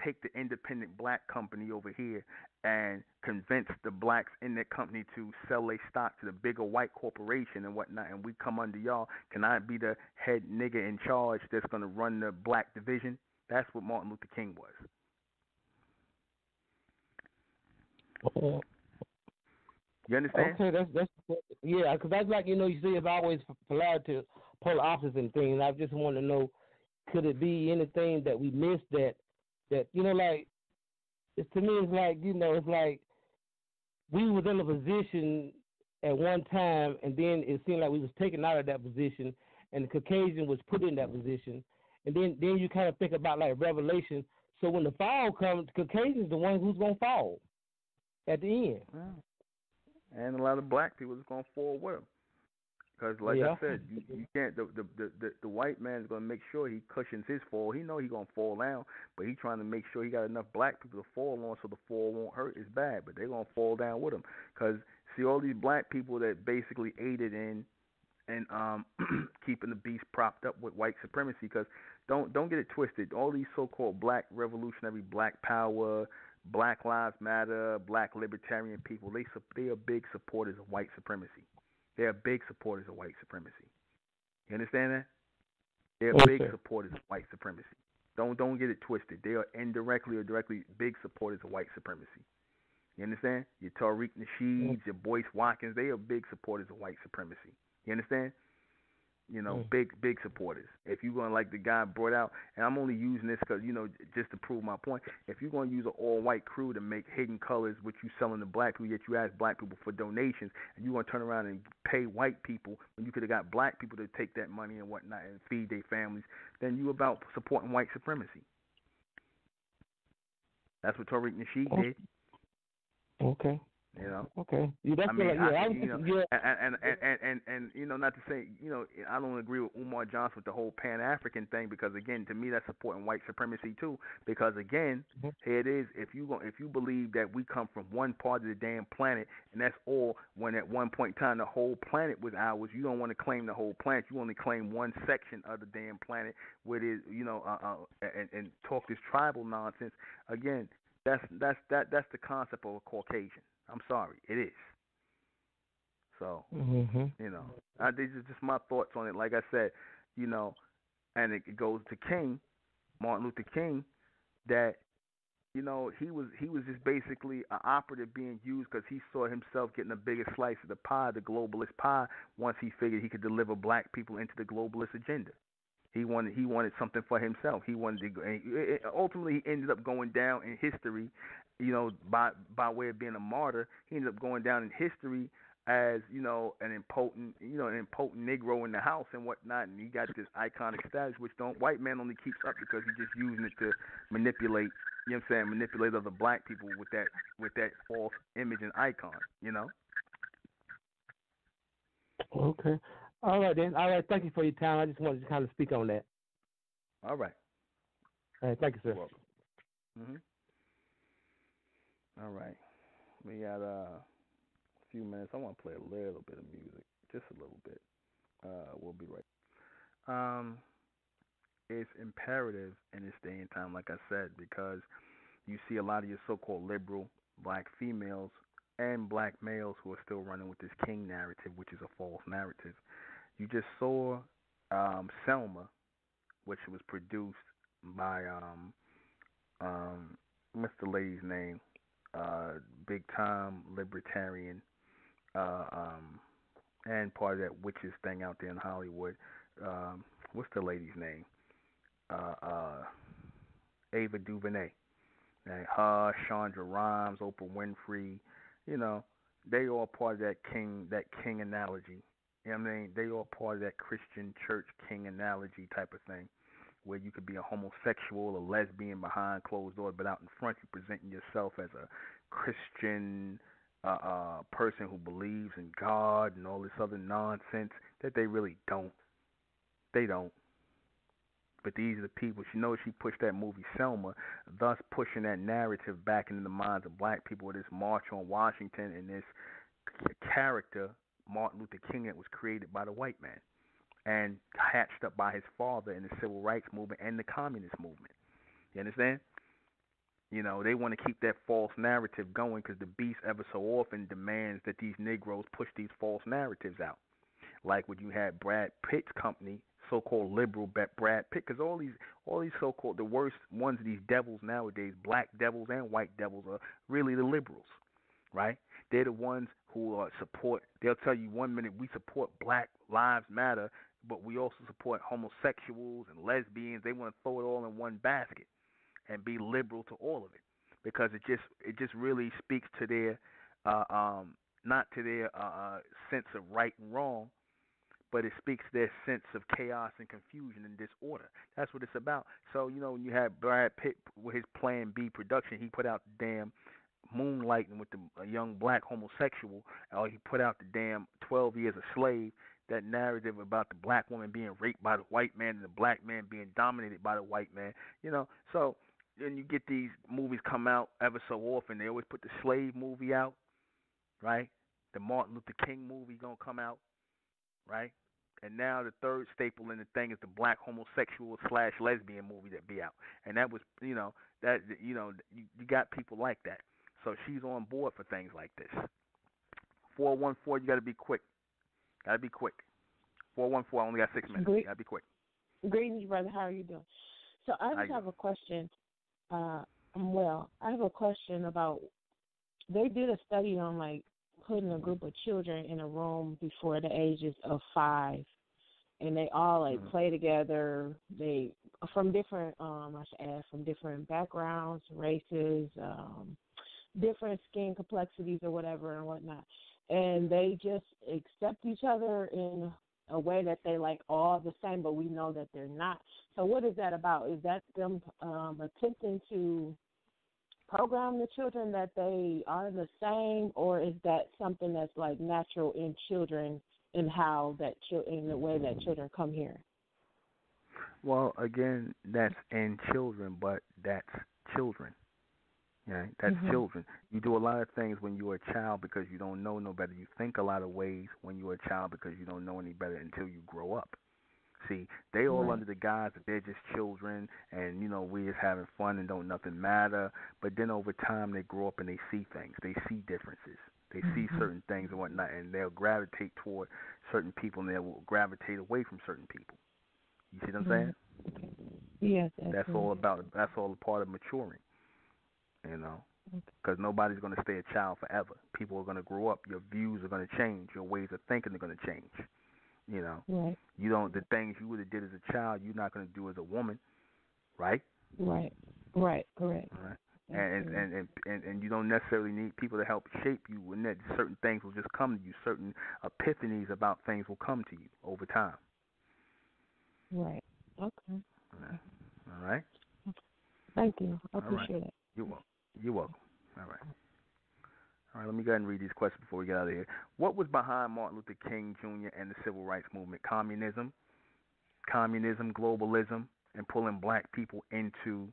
take the independent black company over here and convince the blacks in that company to sell their stock to the bigger white corporation and whatnot, and we come under y'all, can I be the head nigga in charge that's going to run the black division? That's what Martin Luther King was. You understand? Okay, that's yeah, because that's like, you see, it's always polarity, polar opposites and things. I just want to know, could it be anything that we missed that like, to me, it's like, it's like we was in a position at one time, and then it seemed like we was taken out of that position, and the Caucasian was put in that position, and then you kind of think about like Revelation. So when the fall comes, the Caucasian's the one who's gonna fall at the end. And a lot of black people is gonna fall with him. Because, like I said, you can't. The white man is gonna make sure he cushions his fall. He know he gonna fall down, but he trying to make sure he got enough black people to fall on, so the fall won't hurt as bad. But they gonna fall down with him. Because see, all these black people that basically aided in and keeping the beast propped up with white supremacy. Because don't get it twisted. All these so-called black revolutionary, black power, Black Lives Matter, black libertarian people, they are big supporters of white supremacy. They are big supporters of white supremacy. You understand that? They are big supporters of white supremacy. Don't get it twisted. They are indirectly or directly big supporters of white supremacy. You understand? Your Tariq Nasheeds, your Boyce Watkins, they are big supporters of white supremacy. You understand? Big supporters. If you're going to, like the guy brought out, and I'm only using this because, just to prove my point, if you're going to use an all-white crew to make hidden colors, which you selling to black people, yet you ask black people for donations, and you're going to turn around and pay white people when you could have got black people to take that money and whatnot and feed their families, then you about supporting white supremacy. That's what Tariq Nasheed did. Okay. Okay. Yeah, that's and not to say, I don't agree with Umar Johnson with the whole Pan-African thing, because again, to me, that's supporting white supremacy too. Because again, here it is. If you believe that we come from one part of the damn planet, and that's all, when at one point in time the whole planet was ours, you don't want to claim the whole planet. You only claim one section of the damn planet, where it is, and talk this tribal nonsense. Again, that's the concept of a Caucasian. I'm sorry, it is. So, these are just my thoughts on it. Like I said, and it goes to King, Martin Luther King, that, he was just basically an operative being used because he saw himself getting a bigger slice of the pie, the globalist pie, once he figured he could deliver black people into the globalist agenda. He wanted something for himself. He wanted to go, and ultimately he ended up going down in history, by way of being a martyr. He ended up going down in history as, an impotent Negro in the house and whatnot, and he got this iconic status, which white man only keeps up because he's just using it to manipulate, manipulate other black people with that false image and icon, Okay. All right, then. All right, thank you for your time. I just wanted to kind of speak on that. All right. All right, thank you, sir. You're welcome. All right. We got a few minutes. I want to play a little bit of music, just a little bit. We'll be right. It's imperative in this day and time, like I said, because you see a lot of your so-called liberal black females and black males who are still running with this king narrative, which is a false narrative. You just saw Selma, which was produced by what's the lady's name? Big time libertarian, and part of that witches thing out there in Hollywood. What's the lady's name? Ava DuVernay. Her, Shonda Rhimes, Oprah Winfrey, they all part of that king analogy. You know what I mean? They all part of that Christian church king analogy type of thing, where you could be a homosexual, a lesbian behind closed doors, but out in front you're presenting yourself as a Christian person who believes in God and all this other nonsense that they really don't. They don't. But these are the people. She pushed that movie Selma, thus pushing that narrative back into the minds of black people with this March on Washington and this character, Martin Luther King, that was created by the white man and hatched up by his father in the civil rights movement and the communist movement. You understand? They want to keep that false narrative going because the beast ever so often demands that these Negroes push these false narratives out. Like when you had Brad Pitt's company, so-called liberal Brad Pitt, because all these so-called, the worst ones of these devils nowadays, black devils and white devils, are really the liberals, right? They're the ones who they'll tell you one minute we support Black Lives Matter, but we also support homosexuals and lesbians. They want to throw it all in one basket and be liberal to all of it, because it just really speaks to their not to their sense of right and wrong, but it speaks to their sense of chaos and confusion and disorder. That's what it's about. So, when you had Brad Pitt with his Plan B production, he put out the damn Moonlighting with a young black homosexual, or he put out the damn 12 Years a Slave, that narrative about the black woman being raped by the white man and the black man being dominated by the white man. So then you get these movies come out ever so often. They always put the slave movie out, right? The Martin Luther King movie gonna come out, right? And now the third staple in the thing is the black homosexual / lesbian movie that be out. And that was, you got people like that. So she's on board for things like this. 414, you got to be quick. 414, I only got 6 minutes. You got to be quick. Greetings, brother. How are you doing? So I just have a question. I have a question about, they did a study on, putting a group of children in a room before the ages of 5 and they all like play together. They from different I should add, from different backgrounds, races, different skin complexities or whatever and whatnot. And they just accept each other in a way that they like all the same, but we know that they're not. So what is that about? Is that them attempting to program the children that they are the same, or is that something that's like natural in children and how that in the way that children come here? Well, again, that's in children, but that's children. Yeah, that's children. You do a lot of things when you're a child because you don't know no better. You think a lot of ways when you're a child because you don't know any better until you grow up. See, they all under the guise that they're just children and, we're just having fun and don't nothing matter. But then over time they grow up and they see things. They see differences. They see certain things and whatnot, and they'll gravitate toward certain people and they will gravitate away from certain people. You see what I'm saying? Yes. That's all a part of maturing. Because nobody's going to stay a child forever. People are going to grow up. Your views are going to change. Your ways of thinking are going to change. Right. You don't. The things you would have did as a child, you're not going to do as a woman, right? Right. Correct. Right. And you don't necessarily need people to help shape you. When that certain things will just come to you. Certain epiphanies about things will come to you over time. Right. Okay. All right. Thank you. I appreciate it. You're welcome. All right, let me go ahead and read these questions before we get out of here. What was behind Martin Luther King Jr. and the Civil Rights Movement? Communism, globalism, and pulling black people into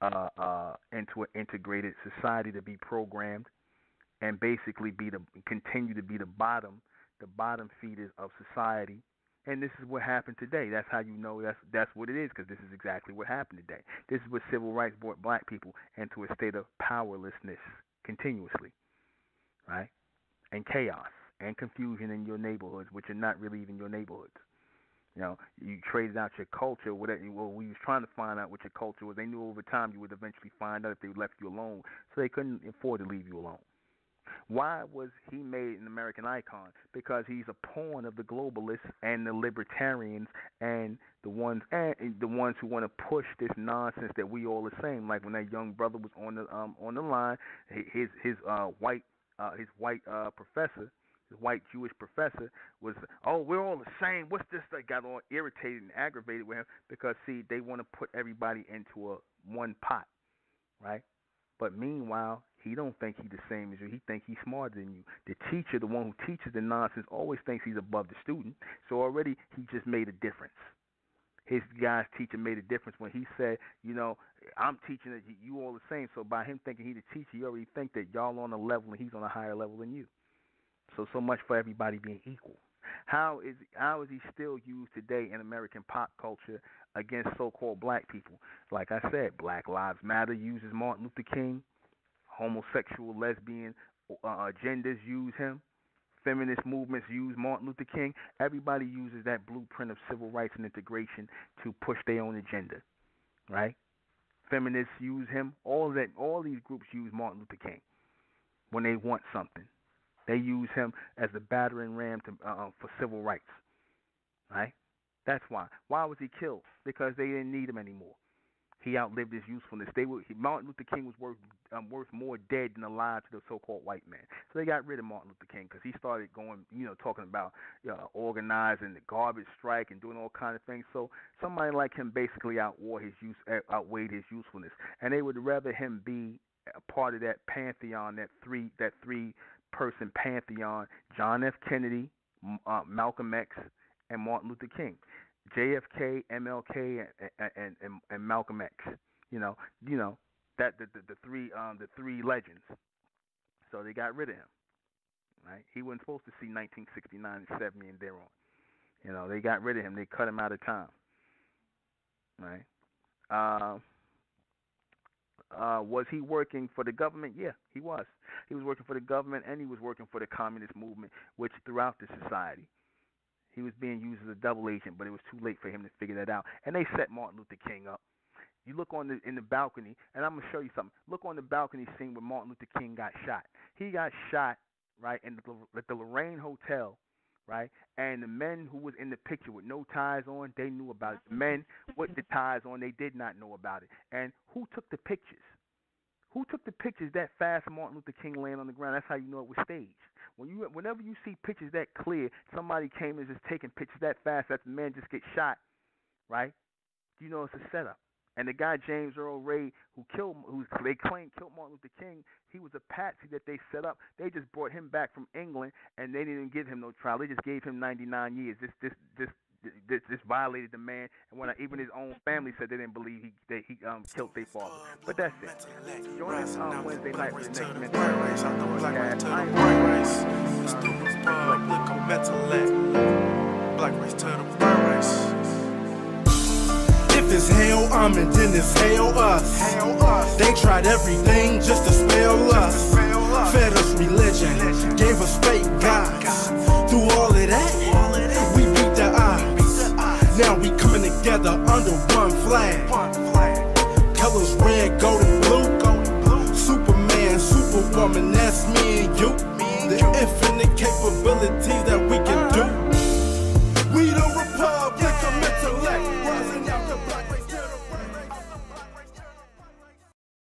an integrated society to be programmed and basically continue to be the bottom feeders of society. And this is what happened today. That's how you know that's what it is, because this is exactly what happened today. This is what civil rights brought black people into a state of powerlessness continuously, right? And chaos and confusion in your neighborhoods, which are not really even your neighborhoods. You traded out your culture. Well, we was trying to find out what your culture was. They knew over time you would eventually find out if they left you alone, so they couldn't afford to leave you alone. Why was he made an American icon? Because he's a pawn of the globalists and the libertarians and the ones who want to push this nonsense that we all are saying. Like when that young brother was on the line, his white professor, his white Jewish professor was, oh, we're all the same. What's this? They got all irritated and aggravated with him because see, they want to put everybody into a one pot, right? But meanwhile, he don't think he's the same as you. He thinks he's smarter than you. The teacher, the one who teaches the nonsense, always thinks he's above the student. So already he just made a difference. His guy's teacher made a difference when he said, I'm teaching it, you all the same. So by him thinking he's the teacher, you already think that y'all on a level and he's on a higher level than you. So much for everybody being equal. How is he still used today in American pop culture against so-called black people? Like I said, Black Lives Matter uses Martin Luther King. Homosexual, lesbian agendas use him. Feminist movements use Martin Luther King. Everybody uses that blueprint of civil rights and integration to push their own agenda, right? Feminists use him. All these groups use Martin Luther King when they want something. They use him as a battering ram for civil rights, right? That's why. Why was he killed? Because they didn't need him anymore. He outlived his usefulness. Martin Luther King was worth more dead than alive to the so-called white man. So they got rid of Martin Luther King because he started going, talking about organizing the garbage strike and doing all kinds of things. So somebody like him basically outweighed his usefulness, and they would rather him be a part of that pantheon, that three-person pantheon: John F. Kennedy, Malcolm X, and Martin Luther King. JFK, MLK, and Malcolm X. That the three legends. So they got rid of him. Right? He wasn't supposed to see 1969 and 70 and thereon. They got rid of him. They cut him out of time. Right? Was he working for the government? Yeah, he was. He was working for the government, and he was working for the communist movement, which throughout the society. He was being used as a double agent, but it was too late for him to figure that out. And they set Martin Luther King up. You look in the balcony, and I'm going to show you something. Look on the balcony scene where Martin Luther King got shot. He got shot, right, at the Lorraine Hotel right? And the men who was in the picture with no ties on, they knew about it. The men with the ties on, they did not know about it. And who took the pictures? Who took the pictures that fast of Martin Luther King laying on the ground? That's how you know it was staged. Whenever you see pictures that clear, somebody came and just taking pictures that fast, that the man just get shot, right? You know it's a setup. And the guy James Earl Ray, who they claim killed Martin Luther King, he was a patsy that they set up. They just brought him back from England, and they didn't give him no trial. They just gave him 99 years. This violated the man, and even his own family said they didn't believe he killed their father. But that's it. Join us on Wednesday night for the next Mentellect. Black race to the white race. If it's hell, and then it's hell us. They tried everything just to spell us. Fed us religion, gave us fake gods. Through all of that, we beat the odds. Now we coming together under one flag. Colors red, gold, and